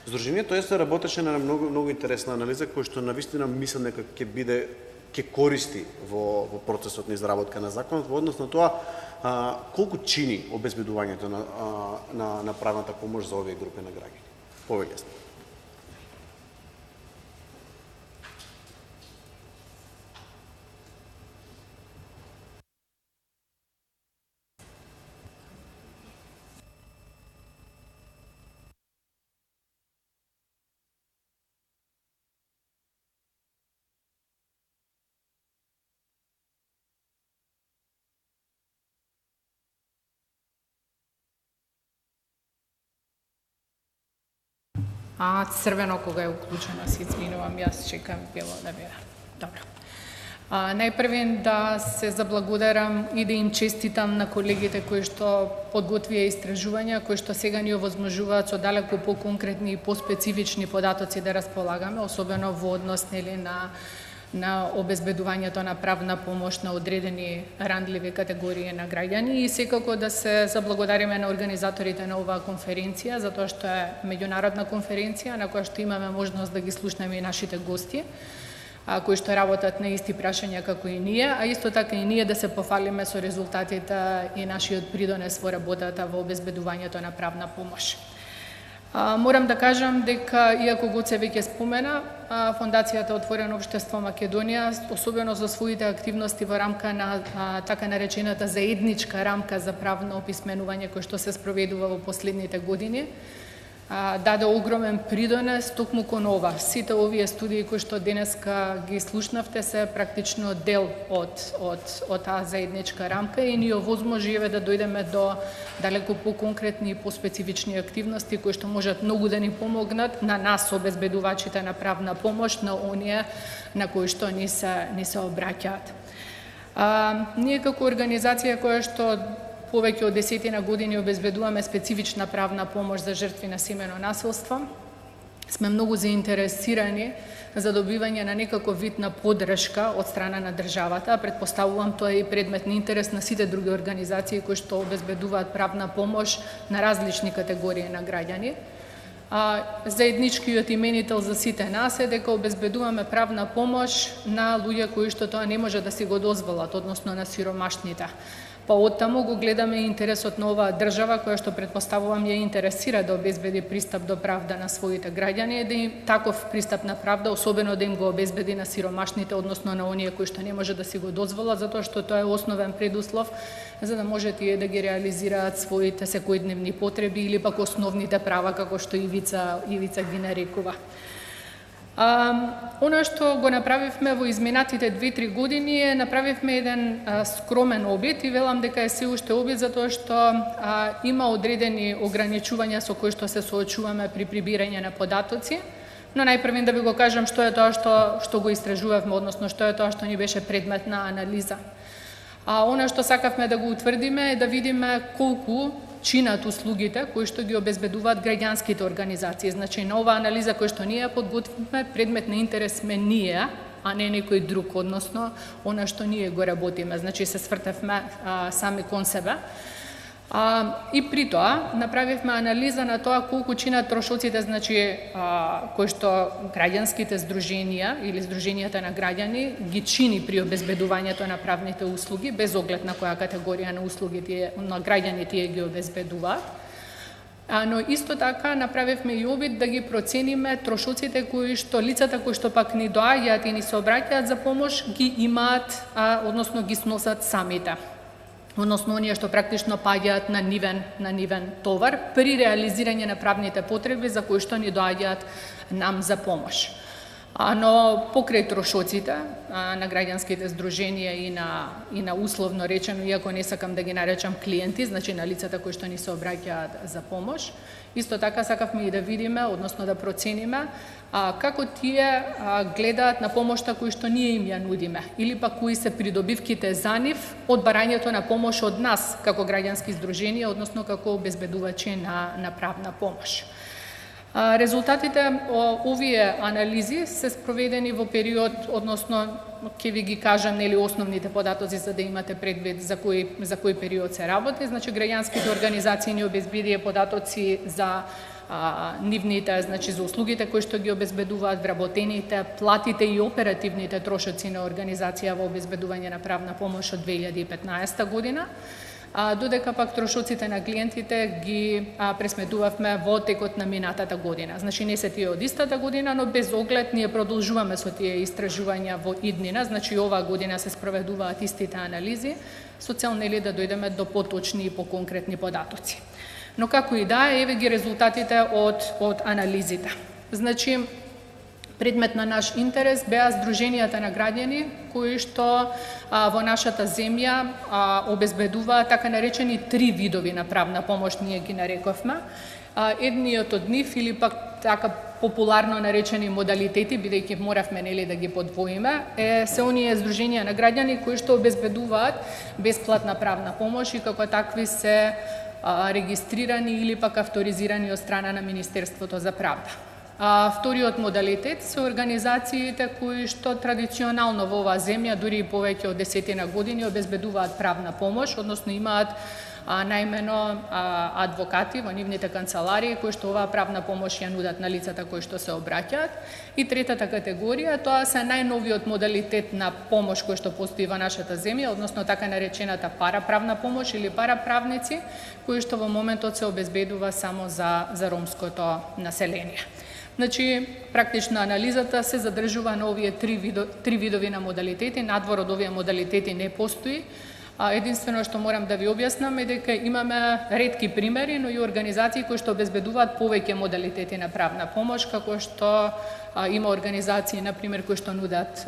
Здруженијето работеше на многу интересна анализа која што навистина мислам дека ќе користи во процесот на изработка на законот во однос на тоа колку чини обезбедувањето на правната помош за овие групи на граѓани. Повеќе. Црвено кога е уклучено, се извинувам, јас чекам било да биде. Добро. Најпрвен да се заблагодарам и да им честитам на колегите кои што подготвија истражувања, кои што сега ни овозможуваат со далеку поконкретни и поспецифични податоци да располагаме, особено во однос на обезбедувањето на правна помош на одредени рандливи категории на граѓани и секако да се заблагодариме на организаторите на оваа конференција, затоа што е меѓународна конференција на која што имаме можност да ги слушнеме и нашите гости, кои што работат на исти прашања како и ние, а исто така и ние да се пофалиме со резултатите и нашиот придонес во работата во обезбедувањето на правна помош. Морам да кажам дека, иако Гоце веќе спомена, Фондацијата Отворено општество Македонија, особено за своите активности во рамка на така наречената заедничка рамка за правно описменување кој што се спроведува во последните години, даде огромен придонес токму кон ова. Сите овие студии кои што денеска ги слушнавте се практично дел од таа заедничка рамка и ни овозможиве да дојдеме до далеку поконкретни и поспецифични активности кои што можат многу да ни помогнат на нас обезбедувачите на правна помош, на оние на кои што ни се обраќаат. Ние како организација која што повеќе од 10 години обезбедуваме специфична правна помош за жртви на семејно насилство, сме многу заинтересирани за добивање на некаков вид на поддршка од страна на државата. Претпоставувам тоа е и предмет на интерес на сите други организации кои што обезбедуваат правна помош на различни категории на граѓани. Заедничкиот именител за сите нас е дека обезбедуваме правна помош на луѓе кои што тоа не може да си го дозволат, односно на сиромашните. Па оттаму го гледаме интересот на оваа држава која што претпоставувам ја интересира да обезбеди пристап до правда на своите граѓани, да им таков пристап на правда, особено да им го обезбеди на сиромашните, односно на оние кои што не може да си го дозволат, затоа што тоа е основен предуслов за да може тие да ги реализираат своите секојдневни потреби или пак основните права како што Ивица ги нарекува. Оно што го направивме во изминатите 2-3 години е направивме еден скромен обид и велам дека е се уште обид затоа што има одредени ограничувања со кои што се соочуваме при прибирање на податоци. Но најпрвен да ви го кажам што е тоа што го истражувавме, односно што е тоа што ни беше предмет на анализа. Оно што сакавме да го утврдиме е да видиме колку чинат услугите кои што ги обезбедуваат граѓанските организации. Значи, на оваа анализа која што ние подготвивме, предмет на интерес сме ние, а не некој друг, односно, она што ние го работиме. Значи, се свртевме сами кон себе. И при тоа направивме анализа на тоа колку чинат трошоците, значи, кои што граѓанските здруженија или здруженијата на граѓани ги чини при обезбедувањето на правните услуги, без оглед на која категорија на услуги на граѓани тие ги обезбедуваат. Но исто така направивме и обид да ги процениме трошоците кои што лицата кои што пак ни доаѓаат и ни се обраќаат за помош ги имаат, односно ги сносат самите. Односно, оние што практично паѓаат на нивен товар при реализирање на правните потреби за кои што ни доаѓаат нам за помош. Но покрај трошоците на граѓанските здруженија и на условно речено, иако не сакам да ги наречам клиенти, значи на лицата кои што ни се обраќаат за помош, исто така сакавме и да видиме, односно да процениме како тие гледаат на помошта кои што ние им ја нудиме, или пак кои се придобивките за нив од барањето на помош од нас како граѓански здруженија, односно како обезбедувачи на правна помош. Резултатите овие анализи се спроведени во период, односно ќе ви ги кажам нели основните податоци за да имате предвид за кој период се работи. Значи граѓанските организации ни обезбедија податоци за нивните, значи за услугите кои што ги обезбедуваат, вработените, платите и оперативните трошоци на организација во обезбедување на правна помош од 2015 година. Додека пак трошоците на клиентите ги пресметувавме во текот на минатата година. Значи не се тие од истата година, но без оглед ние продолжуваме со тие истражувања во иднина, значи оваа година се спроведуваат истите анализи, со цел нели да дојдеме до поточни и поконкретни податоци. Но како и да е, еве ги резултатите од анализите. Значи, предмет на наш интерес беа здруженијата на граѓани кои што во нашата земја обезбедуваат така наречени 3 видови на правна помош, ние ги нарековме. Едниот од нив или пак така популарно наречени модалитети, бидејќи моравме нели да ги подвоиме, се оние здруженија на граѓани кои што обезбедуваат бесплатна правна помош и како такви се регистрирани или пак авторизирани од страна на Министерството за правда. Вториот модалитет се организациите кои што традиционално во оваа земја, дури и повеќе од 10 години, обезбедуваат правна помош, односно имаат најмено адвокати во нивните канцеларии кои што оваа правна помош ја нудат на лицата кои што се обраќаат. И третата категорија, тоа се најновиот модалитет на помош кој што постои во нашата земја, односно така наречената параправна помош или параправници, кои што во моментот се обезбедува само за ромското население. Значи, практично анализата се задржува на овие три видови на модалитети, надвор од овие модалитети не постои. Единствено што морам да ви објаснам е дека имаме ретки примери, но и организации кои што обезбедуваат повеќе модалитети на правна помош, како што има организации, например, кои што нудат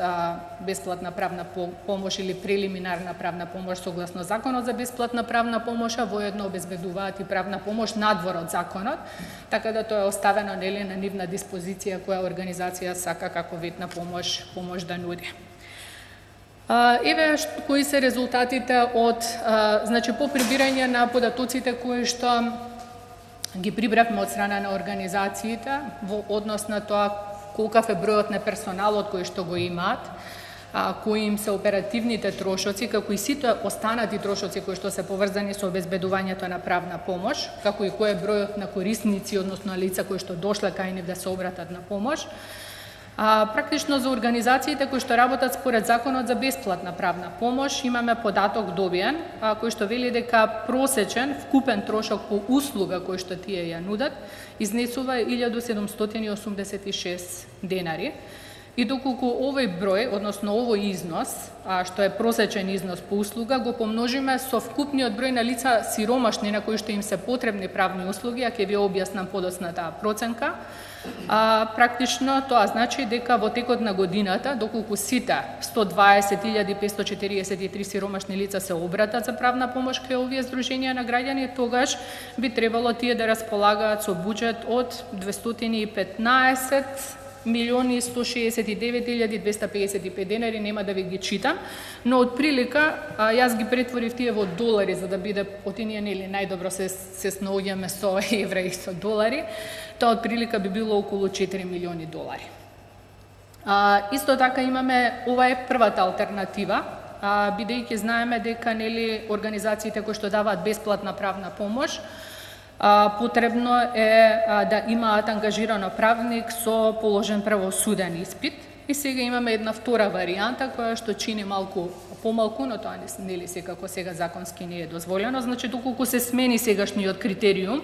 бесплатна правна помош или прелиминарна правна помош согласно Законот за бесплатна правна помош, а воедно обезбедуваат и правна помош надвор од законот, така да тоа е оставено нели на нивна диспозиција која организација сака како вид на помош да нуди. Еве кои се резултатите од, значи по прибирање на податоците кои што ги прибравме од страна на организациите во однос на тоа колкав е бројот на персоналот кој што го имаат, кои им се оперативните трошоци, како и сите останати трошоци кои што се поврзани со обезбедувањето на правна помош, како и кој е бројот на корисници, односно лица кои што дошле кај нив да се обратат на помош. Практично за организациите кои што работат според Законот за бесплатна правна помош имаме податок добиен, кој што вели дека просечен вкупен трошок по услуга кој што тие ја нудат изнесува 1786 денари. И доколку овој број, односно овој износ, што е просечен износ по услуга, го помножиме со вкупниот број на лица сиромашни на кои што им се потребни правни услуги, а ќе ви објаснам подоцна таа проценка, практично тоа значи дека во текот на годината, доколку сите 120.543 сиромашни лица се обратат за правна помош кај овие здруженија на граѓани, тогаш би требало тие да располагаат со буџет од 215.169.255 денари, нема да ви ги читам, но од прилика јас ги претворив тие во долари за да биде отинија нели најдобро се снаоѓаме со евра и со долари. Тоа од прилика би било околу 4 милиони долари. Исто така имаме, ова е првата алтернатива, бидејќи знаеме дека нели организациите кои што даваат бесплатна правна помош, потребно е да имаат ангажирано правник со положен правосуден испит. И сега имаме една втора варијанта која што чини малку помалку, но тоа нели секако сега законски не е дозволено. Значи, доколку се смени сегашниот критериум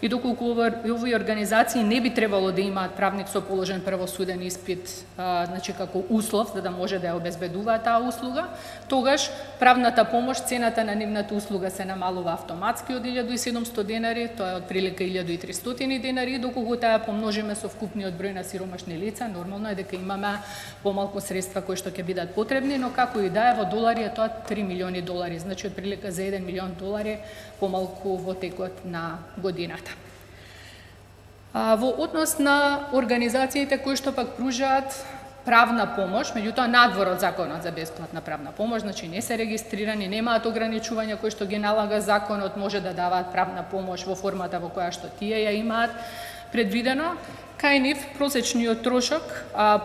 и доколку овие организации не би требало да имаат правник со положен правосуден испит, значи како услов за да може да ја обезбедуваат таа услуга, тогаш правната помош, цената на нивната услуга се намалува автоматски од 1.700 денари, тоа е од прилика 1.300 денари, доколку таа помножиме со вкупниот број на сиромашни лица, нормално е дека имаме помалку средства кои што ќе бидат потребни, но како и да е, во долари е тоа 3 милиони долари, значи од прилика за 1 милион долари помалку во текот на годината. Во однос на организациите кои што пак пружаат правна помош, меѓутоа надвор од законот за бесплатна правна помош, значи не се регистрирани, немаат ограничувања кои што ги налага законот, може да даваат правна помош во формата во која што тие ја имаат предвидено, кај нив просечниот трошок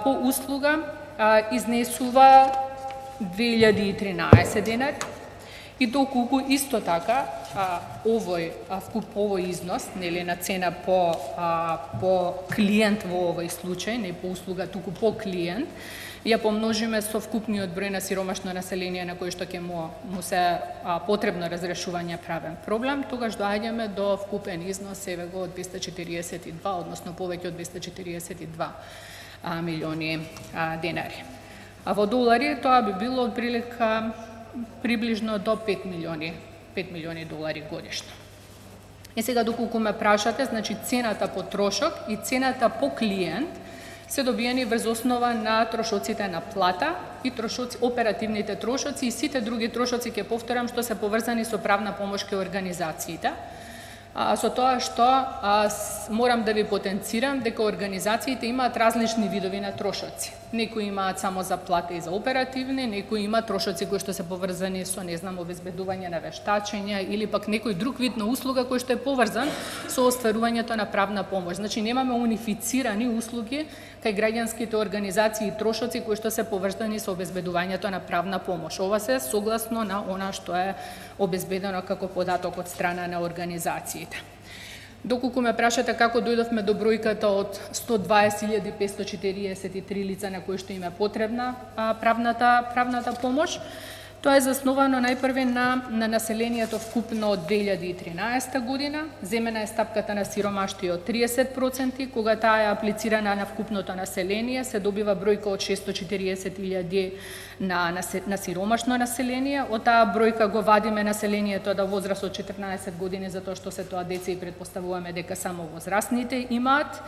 по услуга изнесува 2013 денари, и доколку исто така овој износ, нели на цена по клиент во овој случај, не по услуга, туку по клиент, ја помножиме со вкупниот број на сиромашно население на кој што ќе му се потребно разрешување правен проблем, тогаш доаѓаме до вкупен износ еве го од 242, односно повеќе од 242 милиони денари. А во долари тоа би било од прилика приближно до 5 милиони долари годишно. И сега доколку ме прашате, значи цената по трошок и цената по клиент се добиени врз основа на трошоците на плата и оперативните трошоци и сите други трошоци, ќе повторам, што се поврзани со правна помош кај организациите. Со тоа што морам да ви потенцирам дека организациите имаат различни видови на трошоци. Некои имаат само за плата и за оперативни, некои имаат трошоци кои што се поврзани со, обезбедување на вештачења или пак некој друг вид на услуга кој што е поврзан со остварувањето на правна помош. Значи немаме унифицирани услуги кај граѓанските организации и трошоци кои што се поврзани со обезбедувањето на правна помош. Ова се согласно на она што е обезбедено како податок од страна на организациите. Доколку ме прашате како дојдовме до бројката од 120.543 лица на кои што им е потребна правната помош, тоа е заснувано најпрви на населението вкупно од 2013 година. Земена е стапката на сиромаштија од 30%, кога таа е аплицирана на вкупното население, се добива бројка од 640.000 на сиромашно население. Од таа бројка го вадиме населението до возраст од 14 години, затоа што се тоа деца и предпоставуваме дека само возрастните имаат.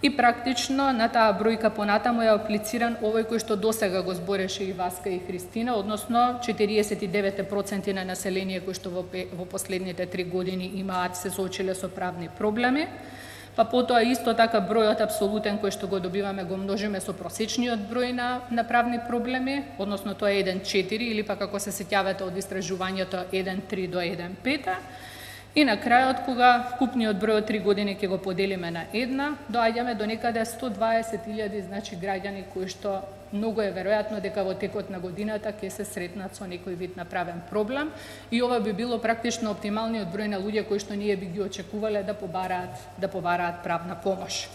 И практично на таа бројка понатаму е аплициран овој кој што досега го збореше и Васка и Христина, односно 49% на население кој што во последните 3 години имаат се соочиле со правни проблеми. Па потоа исто така бројот апсолутен кој што го добиваме го множиме со просечниот број на правни проблеми, односно тоа е 1,4 или пак ако се сеќавате од истражувањето 1,3 до 1,5. И на крајот, кога вкупниот број од 3 години ќе го поделиме на една, доаѓаме до некаде 120.000, значи граѓани кои што многу е веројатно дека во текот на годината ќе се сретнат со некој вид на правен проблем и ова би било практично оптималниот број на луѓе кои што ние би ги очекувале да побараат правна помош.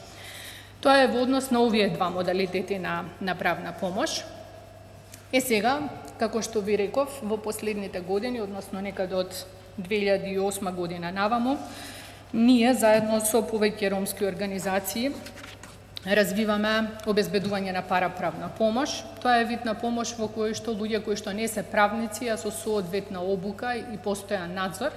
Тоа е во однос на овие два модалитети на правна помош. Сега, како што ви реков, во последните години, односно некаде од 2008 година наваму, ние заедно со повеќе ромски организации развиваме обезбедување на параправна помош. Тоа е вид на помош во кој што луѓе кои што не се правници, а со соодветна обука и постојан надзор,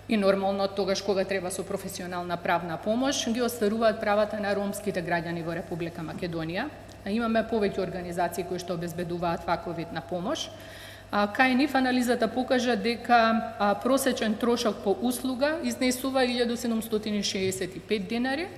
и нормално тогаш кога треба со професионална правна помош, ги остваруваат правата на ромските граѓани во Република Македонија. Имаме повеќе организации кои што обезбедуваат ваков вид на помош. Кај нив анализата покажа дека просечен трошок по услуга изнесува 1765 денари,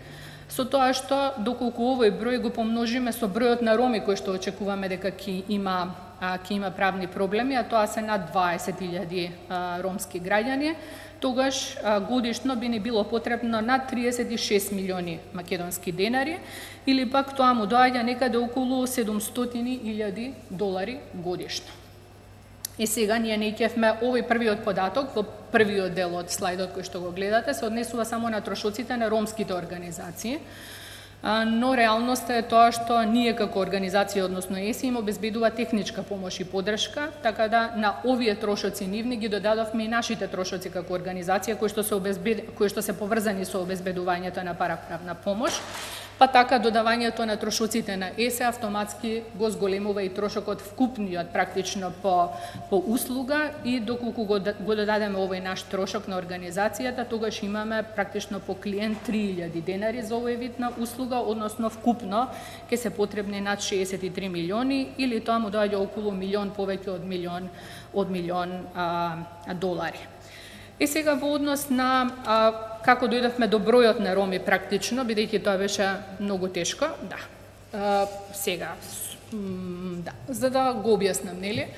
со тоа што доколку овој број го помножиме со бројот на роми кои што очекуваме дека ќе има правни проблеми, а тоа се над 20.000 ромски граѓани, тогаш годишно би ни било потребно над 36 милиони македонски денари, или пак тоа му доаѓа некаде околу 700.000 долари годишно. И сега ние не ќевме овој првиот податок во првиот дел од слайдот кој што го гледате, се однесува само на трошоците на ромските организации, но реалноста е тоа што ние како организација, односно ЕСИ, им обезбедува техничка помош и поддршка, така да на овие трошоци нивни ги додадовме и нашите трошоци како организација кои што се поврзани со обезбедувањето на параправна помош. Па така додавањето на трошоците на ЕСЕ автоматски го зголемува и трошокот вкупниот практично по услуга, и доколку го додадеме овој наш трошок на организацијата, тогаш имаме практично по клиент 3000 денари за овој вид на услуга, односно вкупно ќе се потребни над 63 милиони, или тоа му доаѓа околу милион повеќе од милион долари. И сега во однос на како дојдовме до бројот на роми практично, бидејќи тоа беше многу тешко, за да го објаснам, нели?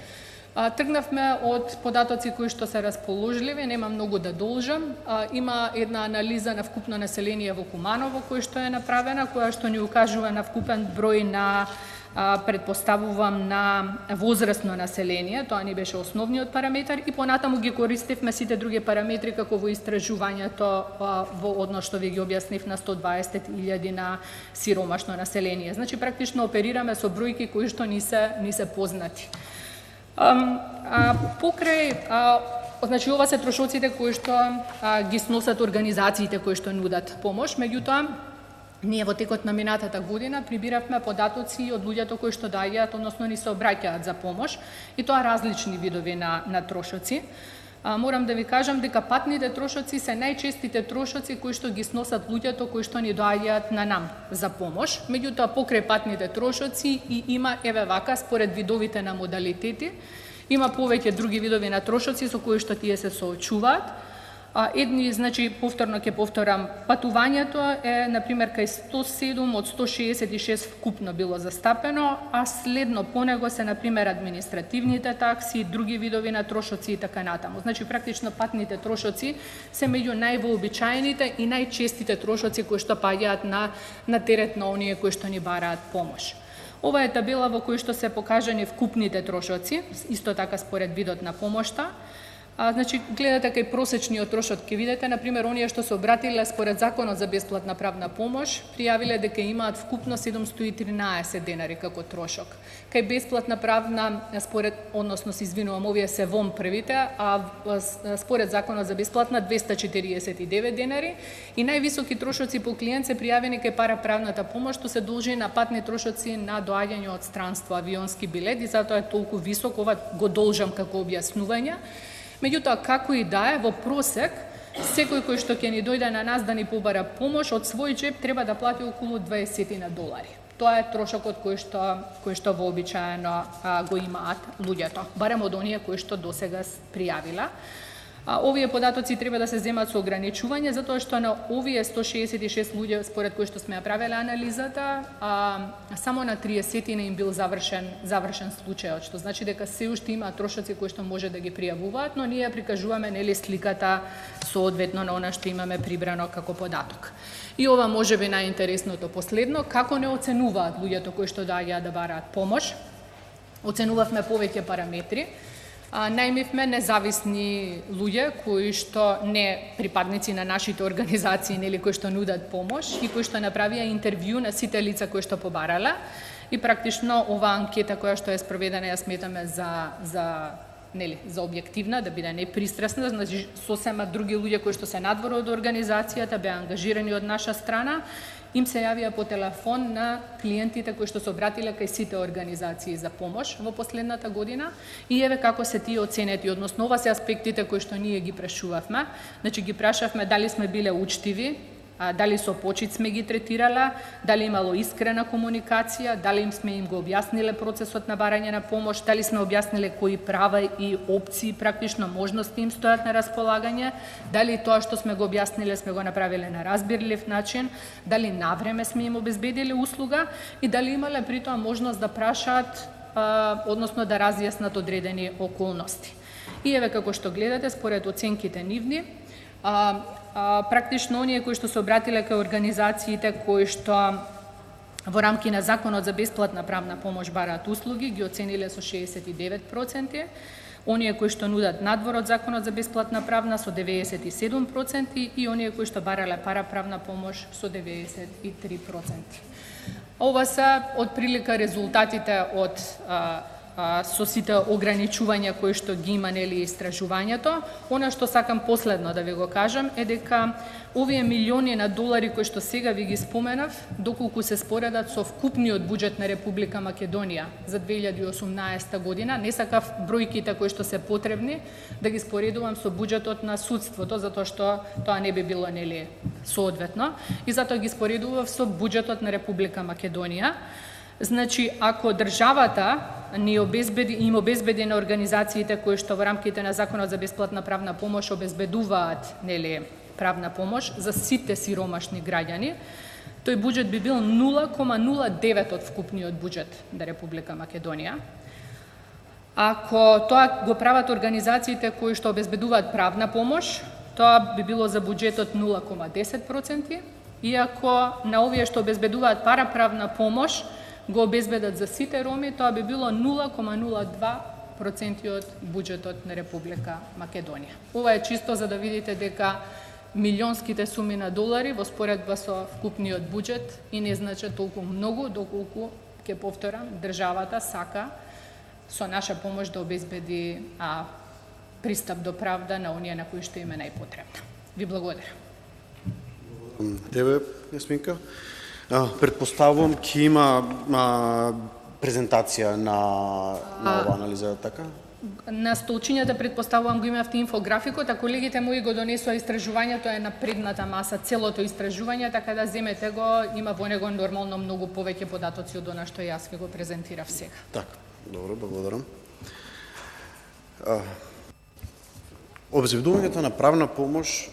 Тргнавме од податоци кои што се расположливи, нема многу да должам. Има една анализа на вкупно население во Куманово кој што е направена, која што ни укажува на вкупен број на предпоставувам на возрастно население, тоа ни беше основниот параметар, и понатаму ги користевме сите други параметри како во истражувањето во однос што ви ги објаснив на 120.000 на сиромашно население. Значи практично оперираме со бројки кои што ни се познати. Значи ова се трошоците кои што ги сносат организациите кои што нудат помош, меѓутоа ние во текот на минатата година прибиравме податоци од луѓето кои што доаѓаат, односно ни се обраќаат за помош, и тоа различни видови на трошоци. Морам да ви кажам дека патните трошоци се најчестите трошоци кои што ги сносат луѓето кои што ни доаѓаат на нам за помош. Меѓутоа покрај патните трошоци и има според видовите на модалитети, има повеќе други видови на трошоци со кои што тие се соочуваат. Едни, значи, повторно ќе повторам, патувањето е, например, кај 107 од 166 вкупно било застапено, а следно по него се, например, административните такси, други видови на трошоци и така натаму. Значи, практично патните трошоци се меѓу највообичаените и најчестите трошоци кои што паѓаат на терет на оние кои што ни бараат помош. Ова е табела во кој што се покажани вкупните трошоци, исто така според видот на помошта. Значи, гледате кај просечниот трошок, ќе видите, например, оние што се обратиле според Законот за бесплатна правна помош, пријавиле дека имаат вкупно 713 денари како трошок. Кај бесплатна правна, овие се ВОМ првите, а според Законот за бесплатна 249 денари, и највисоки трошоци по клиент се пријавени кај параправната помош, што се должи на патни трошоци на доаѓање од странство, авионски билет, и затоа е толку висок, ова го должам како објаснување. Меѓутоа, како и да е, во просек, секој кој што ќе ни дојде на нас да ни побара помош, од свој джеб треба да плати околу 20 долари. Тоа е трошокот кој што вообичаено го имаат луѓето, барем од оние кои што досега пријавила. Овие податоци треба да се земат со ограничување, затоа што на овие 166 луѓе според кои што сме ја правеле анализата, само на 30 им бил завршен случајот, што значи дека се уште има трошоци кои што може да ги пријавуваат, но ние прикажуваме сликата соодветно на она што имаме прибрано како податок. И ова може би најинтересното последно, како не оценуваат луѓето кои што доаѓаат да бараат помош. Оценувавме повеќе параметри. Најмивме независни луѓе кои што не припадници на нашите организации, кои што нудат помош и кои што направија интервју на сите лица кои што побарале, и практично оваа анкета која што е спроведена ја сметаме за објективна, да биде непристрасна, значи сосема други луѓе кои што се надвор од организацијата беа ангажирани од наша страна, им се јавија по телефон на клиентите кои што се обратиле кај сите организации за помош во последната година и еве како се тие оценети, односно ова се аспектите кои што ние ги прашувавме. Значи ги прашавме дали сме биле учтиви, дали со почит сме ги третирала, дали имало искрена комуникација, дали им сме им го објасниле процесот на барање на помош, дали сме објасниле кои права и опции, практично можности им стојат на располагање, дали тоа што сме го објасниле сме го направиле на разбирлив начин, дали навреме сме им обезбедиле услуга и дали имале при тоа можност да прашаат, односно да разјаснат одредени околности. И еве како што гледате, според оценките нивни, практично оние кои што се обратиле кај организациите кои што во рамки на Законот за бесплатна правна помош бараат услуги, ги оцениле со 69%, оние кои што нудат надвор од Законот за бесплатна правна со 97% и оние кои што барале параправна помош со 93%. Ова се отприлика резултатите од со сите ограничувања кои што ги има нели истражувањето. Она што сакам последно да ви го кажам е дека овие милиони на долари кои што сега ви ги споменав, доколку се споредат со вкупниот буџет на Република Македонија за 2018 година, не сакав бројките кои што се потребни да ги споредувам со буџетот на судството, затоа што тоа не би било нели соодветно, и затоа ги споредував со буџетот на Република Македонија. Значи, ако државата им обезбеди на организациите кои што во рамките на Законот за бесплатна правна помош обезбедуваат нели правна помош за сите сиромашни граѓани, тој буџет би бил 0,09 од вкупниот буџет на Република Македонија. Ако тоа го прават организациите кои што обезбедуваат правна помош, тоа би било за буџетот 0,10%, иако на овие што обезбедуваат параправна помош го обезбедат за сите роми, тоа би било 0,02% од буџетот на Република Македонија. Ова е чисто за да видите дека милионските суми на долари во споредба со вкупниот буџет и не значат толку многу, доколку, ќе повторам, државата сака со наша помош да обезбеди пристап до правда на оние на кои што им е најпотребна. Ви благодарам. Тебе, Јасминка. Предпоставувам ќе има презентација на ова анализа, така? На столчињата предпоставувам го имавте инфографикот, а колегите мои го донесоа истражувањето е на предната маса, целото истражување, така да земете го, има во него нормално многу повеќе податоци од она што јас ви го презентирав сега. Така, добро, благодарам. Обезбедувањето на правна помош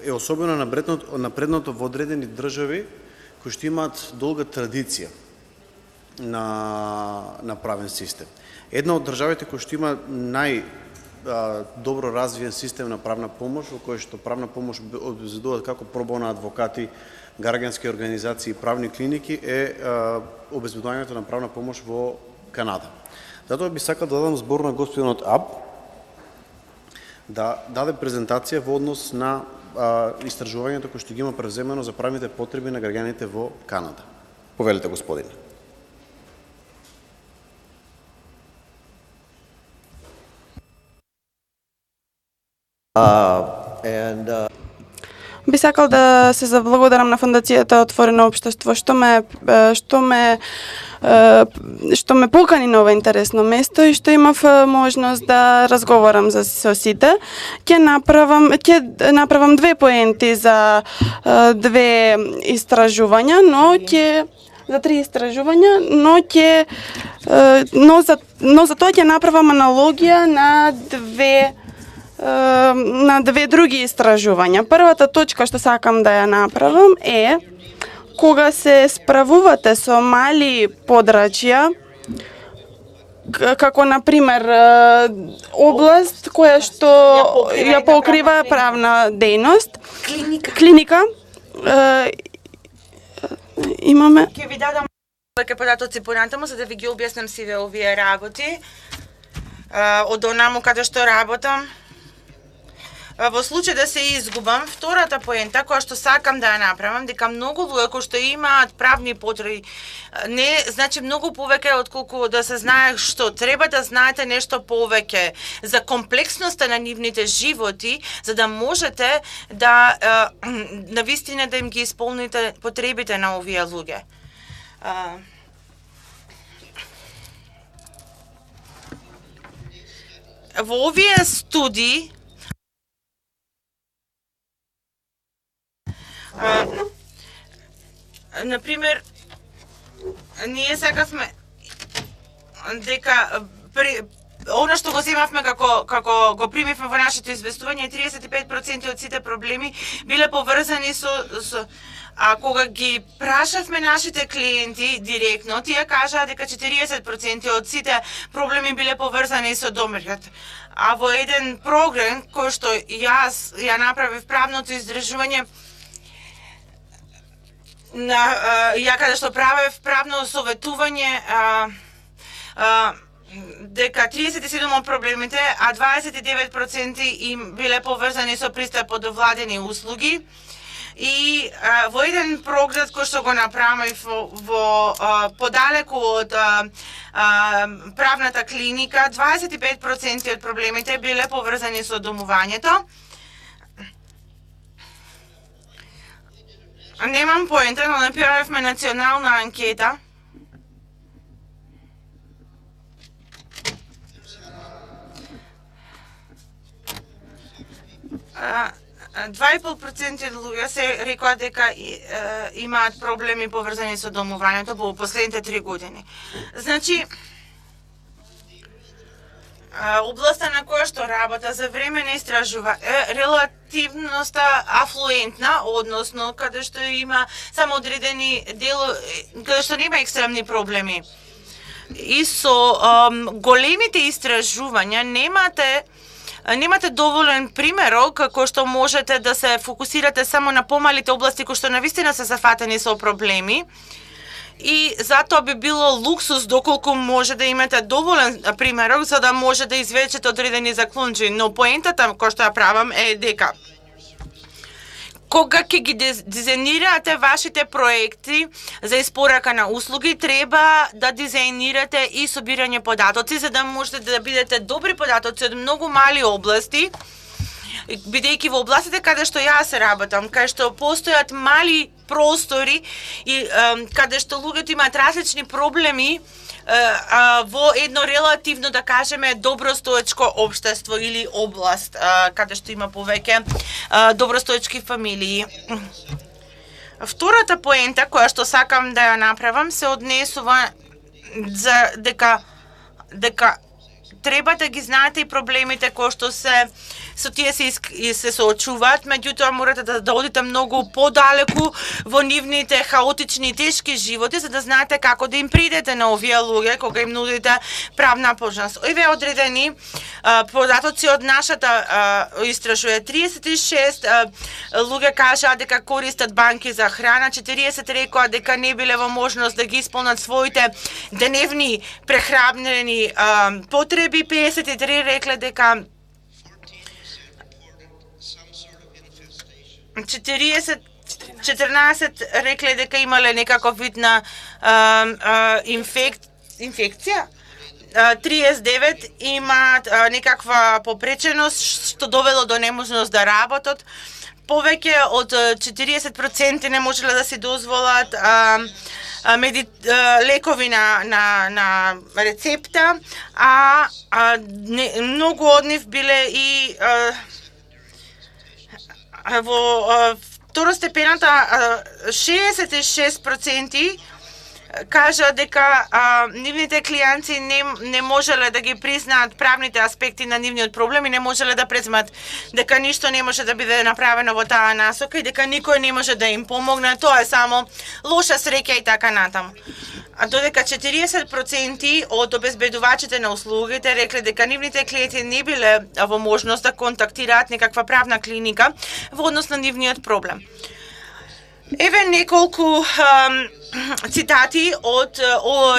е особено напредното во одредени држави кои што имаат долга традиција на правен систем. Една од државите кои што има најдобро развиен систем на правна помош, во кој што правна помош обезбедуваат како пробона адвокати, граѓански организации и правни клиники, е обезбедувањето на правна помош во Канада. Затоа би сакал да дадам збор на господинот Аб да даде презентација во однос на истражувањето кој што ги има превземено за правните потреби на граѓаните во Канада. Повелете, господине. Би сакал да се заблагодарам на Фондацијата Отворено општество што ме покани на ова интересно место и што имав можност да разговарам со сите. Ќе направам две поенти за две истражувања, за три истражувања, но за тоа ќе направам аналогија на две други истражувања. Првата точка што сакам да ја направам е кога се справувате со мали подрачја, како например област која што ја покрива правна дејност, клиника, имаме. Ќе ви дадам повеќе податоци понатаму за да ви ги објаснам сиве овие работи од онаму каде што работам. во случај да се изгубам, втората поента која што сакам да ја направам, дека многу луѓе кои што имаат правни потреби, не значи многу повеќе отколку да се знае што треба да знаете нешто повеќе за комплексноста на нивните животи, за да можете да навистина да им ги исполните потребите на овие луѓе. Во овие студии например, ние сакавме дека она што го земавме како го примивме во нашето известување, 35% од сите проблеми биле поврзани со а кога ги прашавме нашите клиенти директно, тие кажаа дека 40% од сите проблеми биле поврзани со домирот. А во еден програм кој што јас ја направив правното издржување, ја каде што правев правно советување, дека 37 од проблемите, а 29% им биле поврзани со пристапот до владени услуги. И во еден програм кој што го направив во подалеку од правната клиника, 25% од проблемите биле поврзани со домувањето. Немам поента, но направивме национална анкета. А 2,5% од луѓе се рекоа дека имаат проблеми поврзани со домувањето во последните 3 години. Значи, областа на која што работа за време не истражува релативноста афлуентна, односно каде што има само одредени каде што нема екстремни проблеми. И со големите истражувања немате доволен примерок како што можете да се фокусирате само на помалите области кои што навистина се зафатени со проблеми. И затоа би било луксус доколку може да имате доволен примерок за да може да извлечете одредени заклучки, но поентата која што ја правам е дека кога ќе ги дизајнирате вашите проекти за испорака на услуги, треба да дизајнирате и собирање податоци за да можете да бидете добри податоци од многу мали области, бидејќи во областите каде што јас работам, каде што постојат мали простори и каде што луѓето имаат различни проблеми во едно релативно, да кажеме, добростоечко општество или област, каде што има повеќе добростоечки фамилии. Втората поента која што сакам да ја направам се однесува за дека треба да ги знаете и проблемите кои што со тие се соочуваат, меѓутоа морате да одите многу подалеку во нивните хаотични и тешки животи за да знаете како да им придете на овие луѓе кога им нудите правна помош. Овие одредени податоци од нашата истражување. 36 луѓе кажаа дека користат банки за храна, 40 рекоа дека не биле во можност да ги исполнат своите деневни прехранени потреби, 53 рекле дека 14 рекле дека имале некаков вид на инфекција. 39 имаат некаква попреченост што довело до неможност да работат. Повеќе од 40% не можеле да си дозволат лекови на рецепта, а многу од нив биле и во второстепената 66% кажа дека нивните клиенти не можеле да ги признаат правните аспекти на нивниот проблем и не можеле да презмат дека ништо не може да биде направено во таа насока и дека никој не може да им помогне, тоа е само лоша среќа и така натаму. А додека 40% од обезбедувачите на услугите рекле дека нивните клиенти не биле во можност да контактираат некаква правна клиника во однос на нивниот проблем. Еве неколку цитати од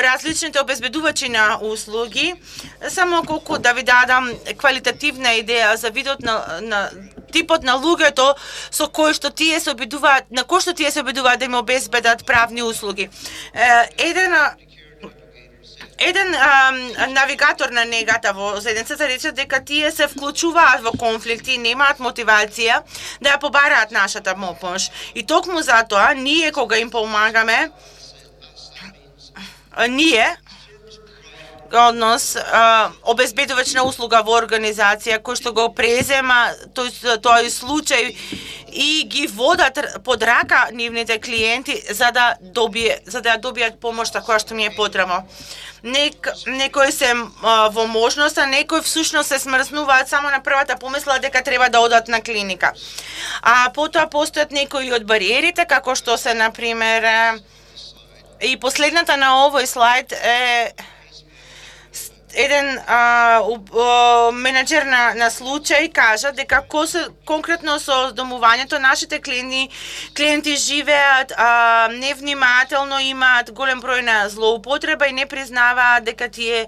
различните обезбедувачи на услуги, само колку да ви дадам квалитативна идеја за видот на типот на луѓето со кои што тие се обидуваат, на кои што тие се обидуваат да им обезбедат правни услуги. Еден навигатор на негата во заедницата рече дека тие се вклучуваат во конфликти и немаат мотивација да ја побараат нашата помош. И токму затоа, ние кога им помагаме, обезбедувачна услуга во организација кој што го презема тој случај и ги водат под рака нивните клиенти за да ја добијат помошта која што ми е потребна. Некои се во можност, а некои всушност се смрзнуваат само на првата помисла дека треба да одат на клиника. А потоа постојат некои од бариерите, како што се, например, и последната на овој слайд е еден менеджер на случај кажа дека конкретно со домувањето нашите клиенти живеат невнимателно, имаат голем број на злоупотреба и не признаваат дека тие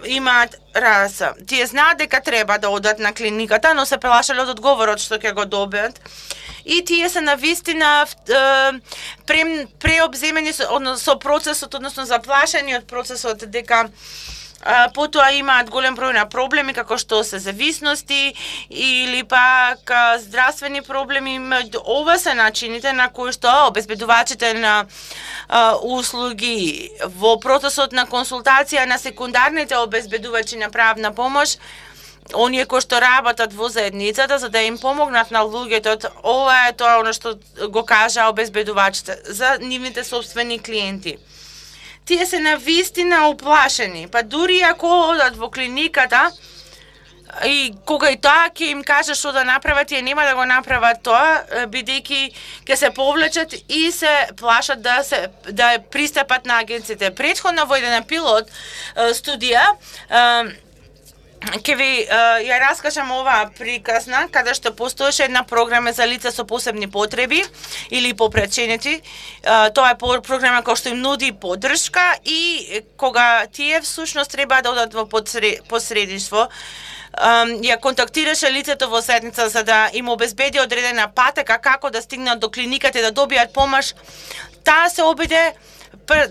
имаат раса. Тие знаат дека треба да одат на клиниката, но се плашале од одговорот што ќе го добиат. И тие се навистина преобземени со процесот, односно заплашени од процесот, дека потоа имаат голем број на проблеми, како што се зависности или пак здравствени проблеми. Ова се начините на кои што обезбедувачите на услуги во процесот на консултација на секундарните обезбедувачи на правна помош, оние кои што работат во заедницата за да им помогнат на луѓето, ова е тоа оно што го кажа обезбедувачите за нивните собствени клиенти. Тие се навистина уплашени, па дури ако одат во клиниката и кога и тоа ќе им каже што да направат, тие нема да го направат тоа, бидејќи ќе се повлечат и се плашат да пристапат на агенциите. Претходно во еден пилот студија ќе ви ја раскажам оваа приказна, каде што постоеше една програма за лица со посебни потреби или попреченици. Тоа е програма која што им нуди поддршка и кога тие всушност треба да одат во посредништво, ја контактираше лицето во седница за да им обезбеди одредена патека како да стигнат до клиниката и да добијат помош. Таа се обиде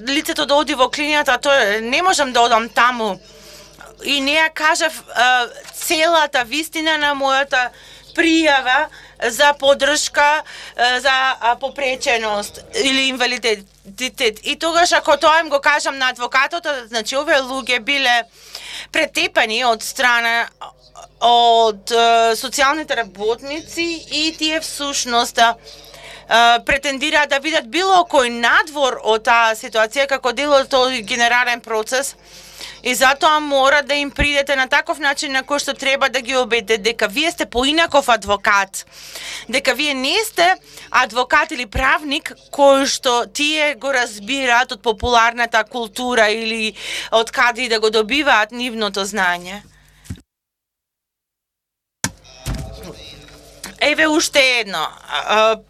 лицето да оди во клиниката, тоа не можам да одам таму. И не ја кажав целата вистина на мојата пријава за поддршка за попреченост или инвалидитет. И тогаш ако тоа им го кажам на адвокатот, значи овие луѓе биле претепани од страна од социјалните работници и тие всушност претендираат да видат било кој надвор од таа ситуација како дел од тој генерален процес. И затоа мора да им придете на таков начин на кој што треба да ги убедите дека вие сте поинаков адвокат. Дека вие не сте адвокат или правник кој што тие го разбираат од популарната култура или од каде да го добиваат нивното знање. Еве уште едно.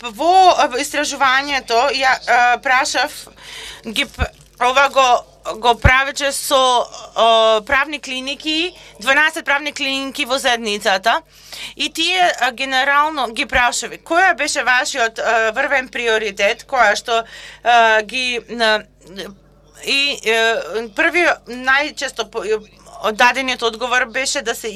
Во истражувањето ја прашав ова го правече со правни клиники, 12 правни клиники во заедницата и тие генерално ги прашави која беше вашиот врвен приоритет, која што ги и први најчесто дадениот одговор беше да се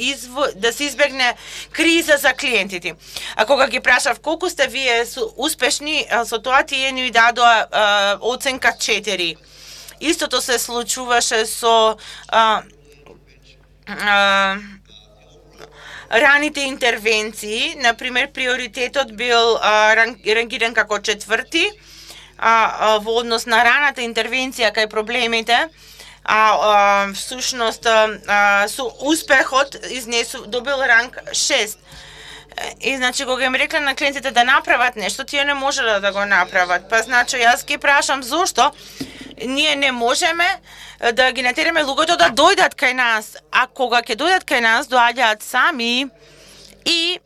избегне криза за клиентите. А кога ги прашав колку сте вие успешни со тоа, тие ни дадоа оценка 4. Истото се случуваше со раните интервенции. Например, приоритетот бил рангиран како 4 во однос на раната интервенција кај проблемите, всушност со успехот добил ранг 6. И значи кога им рекле на клиентите да направат нешто, тие не можеле да го направат. Па значи јас ги прашам зошто ние не можеме да ги натераме луѓето да дојдат кај нас, а кога ќе дојдат кај нас доаѓаат сами и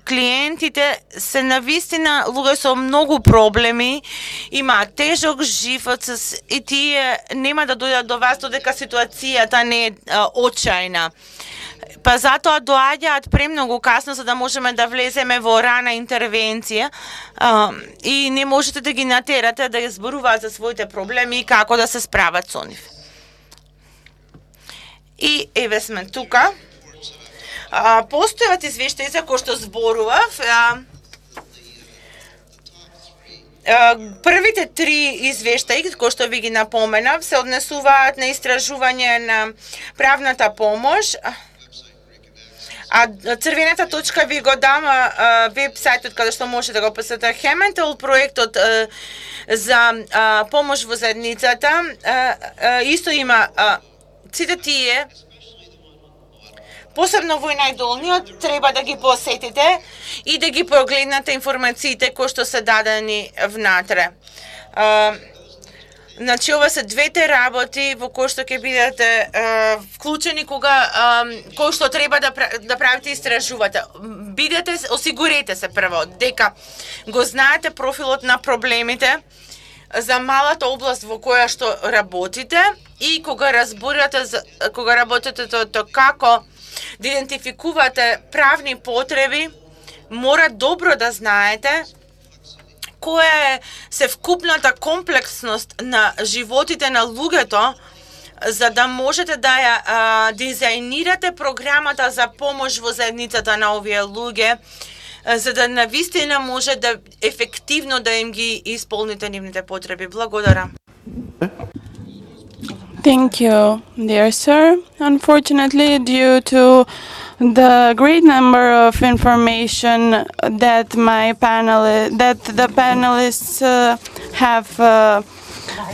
клиентите се навистина луѓе со многу проблеми, имаат тежок живот и тие нема да дојдат до вас додека ситуацијата не е очајна. па затоа доаѓаат премногу касно за да можеме да влеземе во рана интервенција и не можете да ги натерате да ја зборуваат за своите проблеми и како да се справат со нив. И еве сме тука. Постојат извештаи за кои што зборував. Првите 3 извештаи кои што ви ги напоменав се однесуваат на истражување на правната помош. А црвената точка ви го дам веб-сајтот каде што може да го посетите. Хементел проектот за помош во заедницата исто има сите тие, посебно во најдолниот, треба да ги посетите и да ги прогледнате информациите кои што се дадени внатре. Значи, ова се двете работи во кои што ќе бидете вклучени кои што треба да правите истражувате. Осигурете се прво дека го знаете профилот на проблемите за малата област во која што работите и кога работите како да идентификувате правни потреби, мора добро да знаете која е севкупната комплексност на животите на луѓето, за да можете да ја дизајнирате програмата за помош во заедницата на овие луѓе, за да навистина може да ефективно да им ги исполните нивните потреби. Благодарам. Thank you, dear sir. Unfortunately, due to the great number of information that the panelists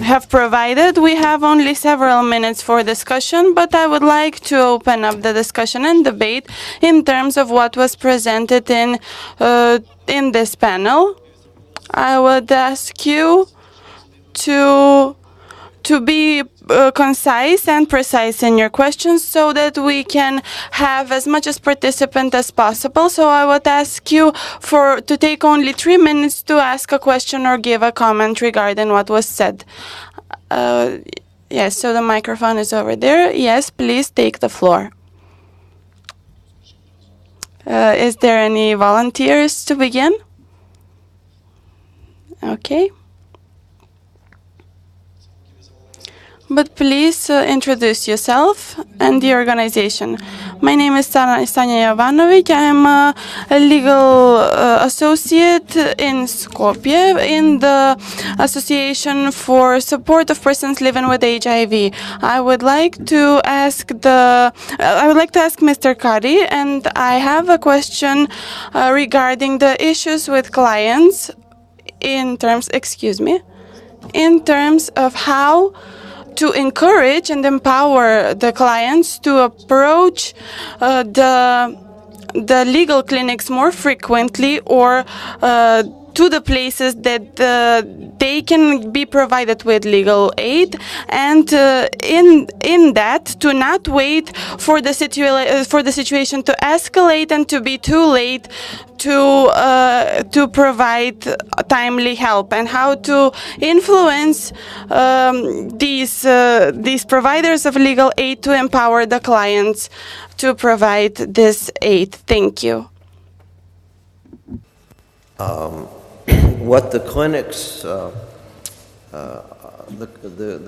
have provided, we have only several minutes for discussion, but I would like to open up the discussion and debate in terms of what was presented in this panel. I would ask you to be concise and precise in your questions so that we can have as much as participant as possible. So I would ask you to take only 3 minutes to ask a question or give a comment regarding what was said. Yes, so the microphone is over there. Yes, please take the floor. Is there any volunteers to begin? Okay. But please introduce yourself and the organization. My name is Sanja Jovanovic. I am a legal associate in Skopje in the Association for Support of Persons Living with HIV. I would like to ask Mr. Kari, and I have a question regarding the issues with clients in terms of how to encourage and empower the clients to approach the legal clinics more frequently, or to the places that they can be provided with legal aid, and in that to not wait for the situation to escalate and to be too late to provide timely help, and how to influence these providers of legal aid to empower the clients to provide this aid. Thank you. What the clinics, the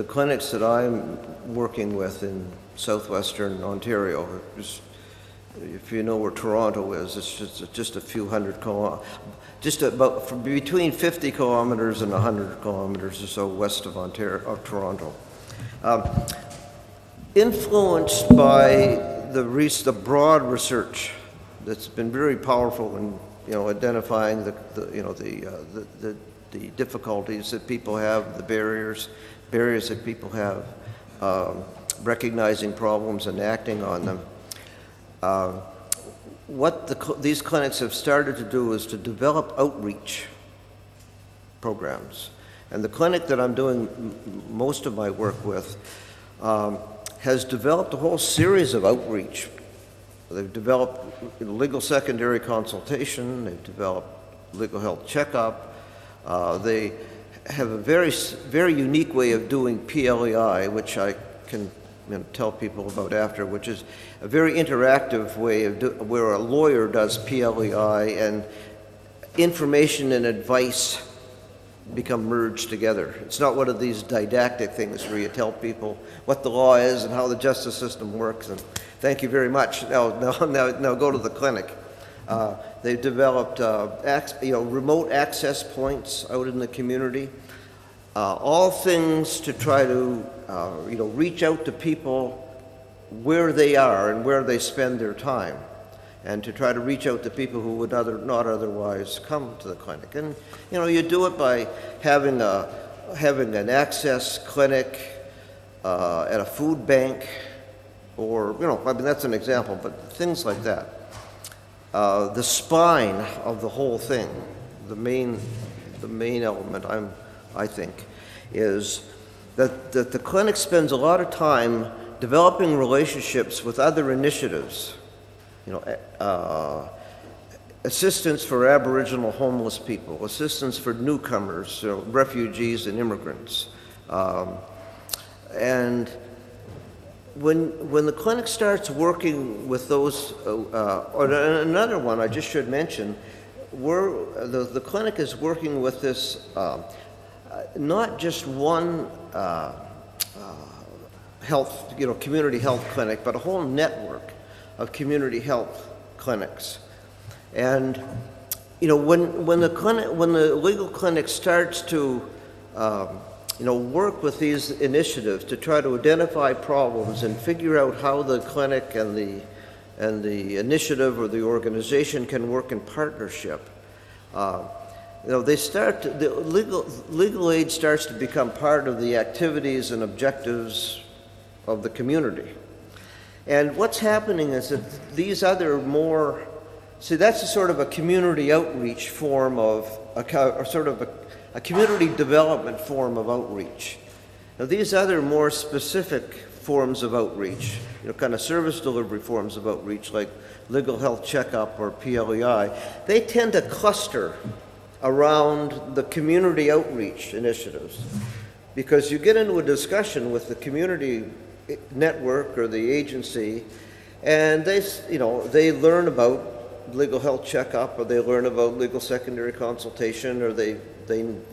clinics that I'm working with in southwestern Ontario, if you know where Toronto is, it's just a few hundred kilometers, just about between 50 kilometers and 100 kilometers or so west of Toronto. Influenced by the broad research that's been very powerful in identifying the difficulties that people have, the barriers that people have, recognizing problems and acting on them. What these clinics have started to do is to develop outreach programs. And the clinic that I'm doing most of my work with has developed a whole series of outreach. They've developed legal secondary consultation, they've developed legal health checkup, they have a very, very unique way of doing PLEI, which I can tell people about after, which is a very interactive way of where a lawyer does PLEI and information and advice become merged together. It's not one of these didactic things where you tell people what the law is and how the justice system works. And thank you very much. Now go to the clinic. They've developed remote access points out in the community. All things to try to reach out to people where they are and where they spend their time, and to try to reach out to people who would not otherwise come to the clinic. And you do it by having an access clinic at a food bank, or that's an example, but things like that. The spine of the whole thing, the main element, I think, is that the clinic spends a lot of time developing relationships with other initiatives. Assistance for Aboriginal homeless people, assistance for newcomers, refugees and immigrants. And when the clinic starts working with those, or another one I just should mention, the clinic is working with this, not just one health, community health clinic, but a whole network of community health clinics. And when the legal clinic starts to work with these initiatives to try to identify problems and figure out how the clinic and the initiative or the organization can work in partnership, legal aid starts to become part of the activities and objectives of the community. And what's happening is that these other that's a sort of a community outreach form of a community development form of outreach. Now these other more specific forms of outreach, kind of service delivery forms of outreach like legal health checkup or PLEI, they tend to cluster around the community outreach initiatives, because you get into a discussion with the community network or the agency, and they learn about legal health checkup, or they learn about legal secondary consultation, or they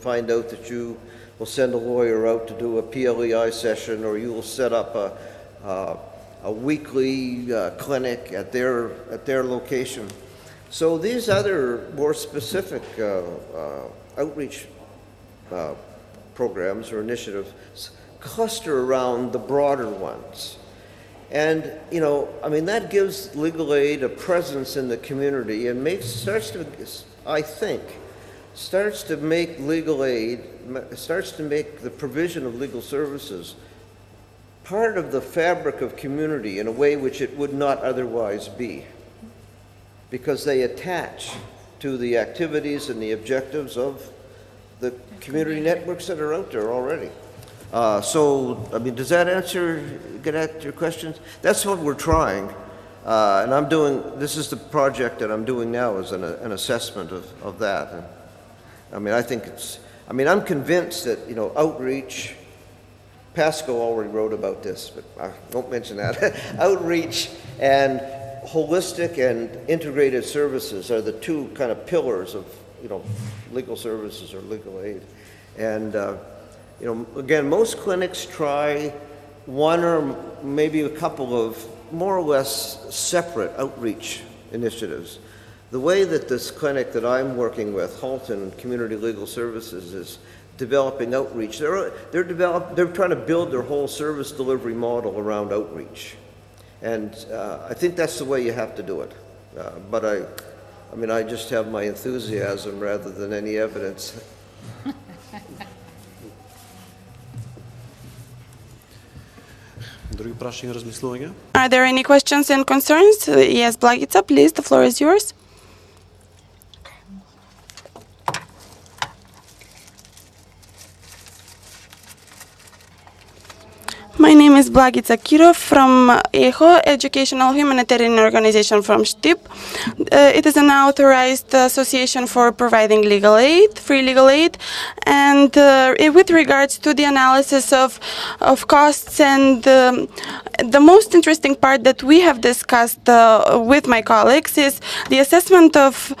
find out that you will send a lawyer out to do a PLEI session, or you will set up a weekly clinic at their location. So these other more specific outreach programs or initiatives cluster around the broader ones. And, that gives legal aid a presence in the community and starts to make legal aid, starts to make the provision of legal services part of the fabric of community in a way which it would not otherwise be, because they attach to the activities and the objectives of the community networks that are out there already. Does that get at your questions? That's what we're trying. And this is the project that I'm doing now, is an assessment of that. And, I'm convinced that, outreach, Pascal already wrote about this, but I won't mention that. Outreach and holistic and integrated services are the two kind of pillars of, legal services or legal aid. And, again, most clinics try one or maybe a couple of more or less separate outreach initiatives. The way that this clinic that I'm working with, Halton Community Legal Services, is developing outreach, they're trying to build their whole service delivery model around outreach. And I think that's the way you have to do it. But I just have my enthusiasm rather than any evidence. Други прашања, размислувања? Are there any questions and concerns? Yes, Blagica, please, the floor is yours. My name is Blagica Kirov from EHO, Educational Humanitarian Organization from Štip. It is an authorized association for providing legal aid, free legal aid, and with regards to the analysis of costs and the most interesting part that we have discussed with my colleagues is the assessment of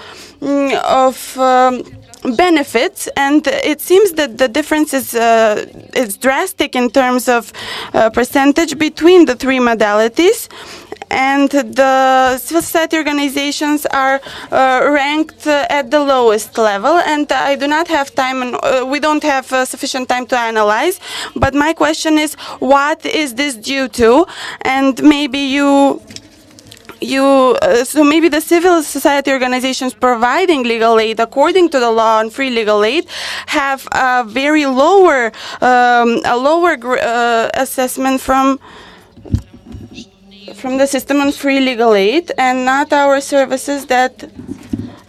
benefits, and it seems that the difference is drastic in terms of percentage between the three modalities, and the civil society organizations are ranked at the lowest level, and I do not have time, and we don't have sufficient time to analyze, but my question is, what is this due to? And maybe so maybe the civil society organizations providing legal aid according to the law on free legal aid have a very lower assessment from the system on free legal aid, and not our services that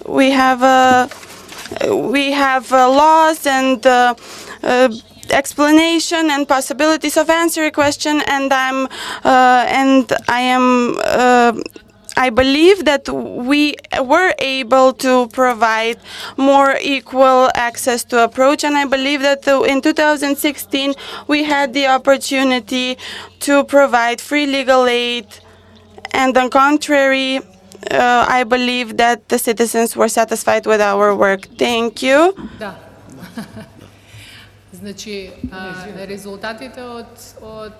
we have laws and explanation and possibilities of answering a question, and I believe that we were able to provide more equal access to approach, and I believe that in 2016 we had the opportunity to provide free legal aid, and on contrary, I believe that the citizens were satisfied with our work. Thank you. Да. Значи, резултатите од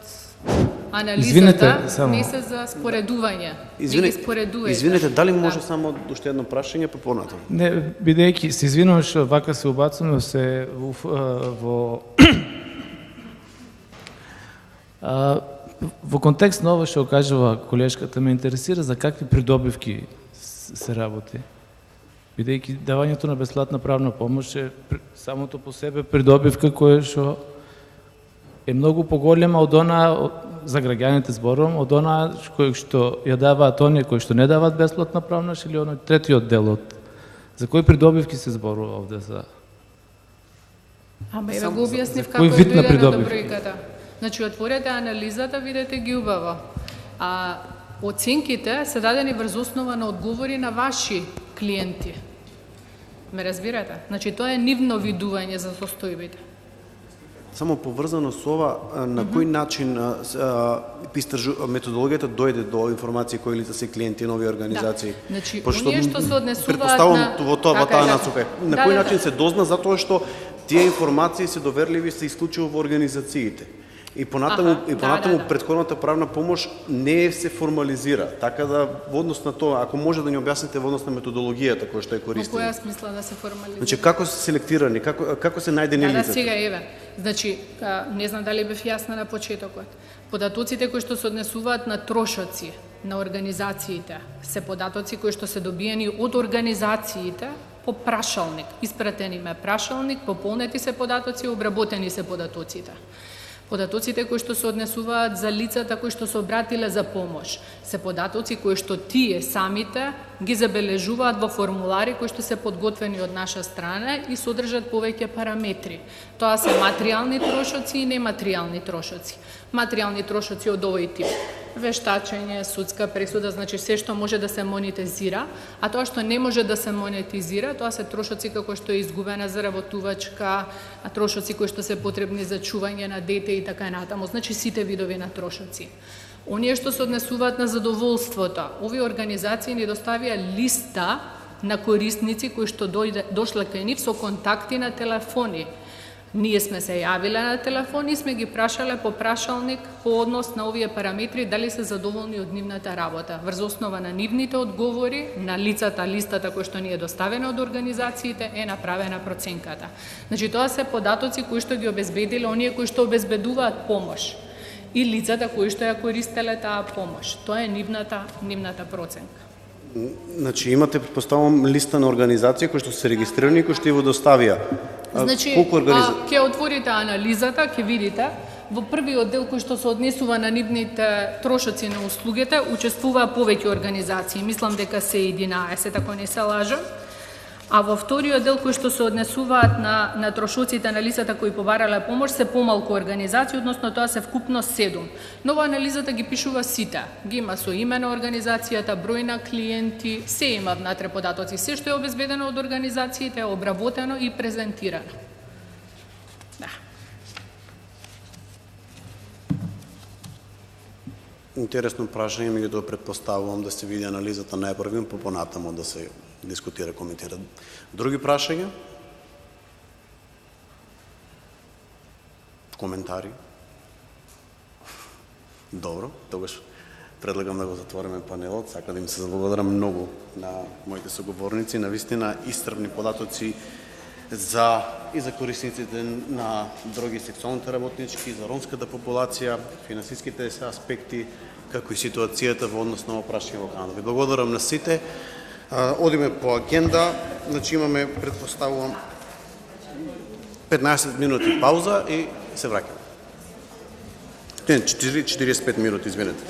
анализата не се за споредување. Извинете, дали може само уште едно прашање па понатаму? Не, бидејќи се извинувам што вака се убацувам, се во контекст на ова што кажува колешката, ме интересира за какви придобивки се работи. Бидејќи давањето на бесплатна правна помош е самото по себе придобивка која што е многу поголема од она, за граѓаните зборувам, од она кој што ја даваат оние кои што не даваат бесплатна правна или оној третиот дел од за кои придобивки се зборува овде за? Ама еве го објаснив како е дојде до бројката. Значи отворете анализата, видете ги убаво. А оценките се дадени врз основа на одговори на ваши клиенти. Ме разбирате? Значи тоа е нивно видување за состојбите. Само поврзано со ова, на кој начин методологијата дојде до информации кои лица се клиенти на овие организации? Да. Значи, оние што се однесуваат предпоставам во таа насока. На кој начин се дозна, затоа што тие информации се доверливи се исклучиво во организациите. И понатаму претходната правна помош не се формализира. Така да во однос на тоа, ако може да ни објасните во однос на методологијата која што ја користите. Во која смисла да се формализира? Значи како се селектирани, како се најдени лицата? Да, сега еве. Значи, не знам дали бев јасна на почетокот. Податоците кои што се однесуваат на трошоци на организациите се податоци кои што се добиени од организациите по прашалник. Испратени ме прашалник, пополнети се податоци, обработени се податоците. Податоците кои што се однесуваат за лицата кои што се обратиле за помош се податоци кои што тие самите ги забележуваат во формулари кои што се подготвени од наша страна и содржат повеќе параметри. Тоа се материјални трошоци и нематеријални трошоци. Материјални трошоци од овој тип: вештачење, судска пресуда, значи се што може да се монетизира, а тоа што не може да се монетизира, тоа се трошоци како што е изгубена заработувачка, трошоци кои што се потребни за чување на дете и така натаму, значи сите видови на трошоци. Оние што се однесуваат на задоволството, овие организации ни доставија листа на корисници кои што дошле кај нив со контакти на телефони. Ние сме се јавиле на телефон и сме ги прашале по прашалник по однос на овие параметри дали се задоволни од нивната работа. Врз основа на нивните одговори на лицата, листата која што ни е доставена од организациите е направена проценката. Значи тоа се податоци кои што ги обезбедиле оние кои што обезбедуваат помош и лицата кои што ја користеле таа помош. Тоа е нивната проценка. Значи имате, предпоставам, листа на организации кои што се регистрирани и кои што ја го доставија. Значи, ќе отворите анализата, ќе видите, во првиот дел кој што се однесува на нивните трошоци на услугите, учествуваа повеќе организации. Мислам дека се 11, ако не се лажам. А во вториот дел кој што се однесуваат на трошоците на лицата кои побарале помош се помалку организации, односно тоа се вкупно 7. Но во анализата ги пишува сите. Ги има со име на организацијата, број на клиенти, се има внатре податоци. Се што е обезбедено од организациите е обработено и презентирано. Да. Интересно прашање, меѓутоа претпоставувам да се види анализата најпрвен, па понатаму да се дискутира, коментира. Други прашања? Коментари? Добро, тогаш предлагам да го затвориме панелот. Сакам да им се заблагодарам многу на моите соговорници, на вистина истрпни податоци за корисниците на други сексуалните работнички, за ромската популација, финансиските аспекти, како и ситуацијата во однос на прашање во Канада. Ви благодарам на сите. Одиме по агенда, значи имаме, предпоставувам, 15 минути пауза и се враќаме. 45 минути, извинете.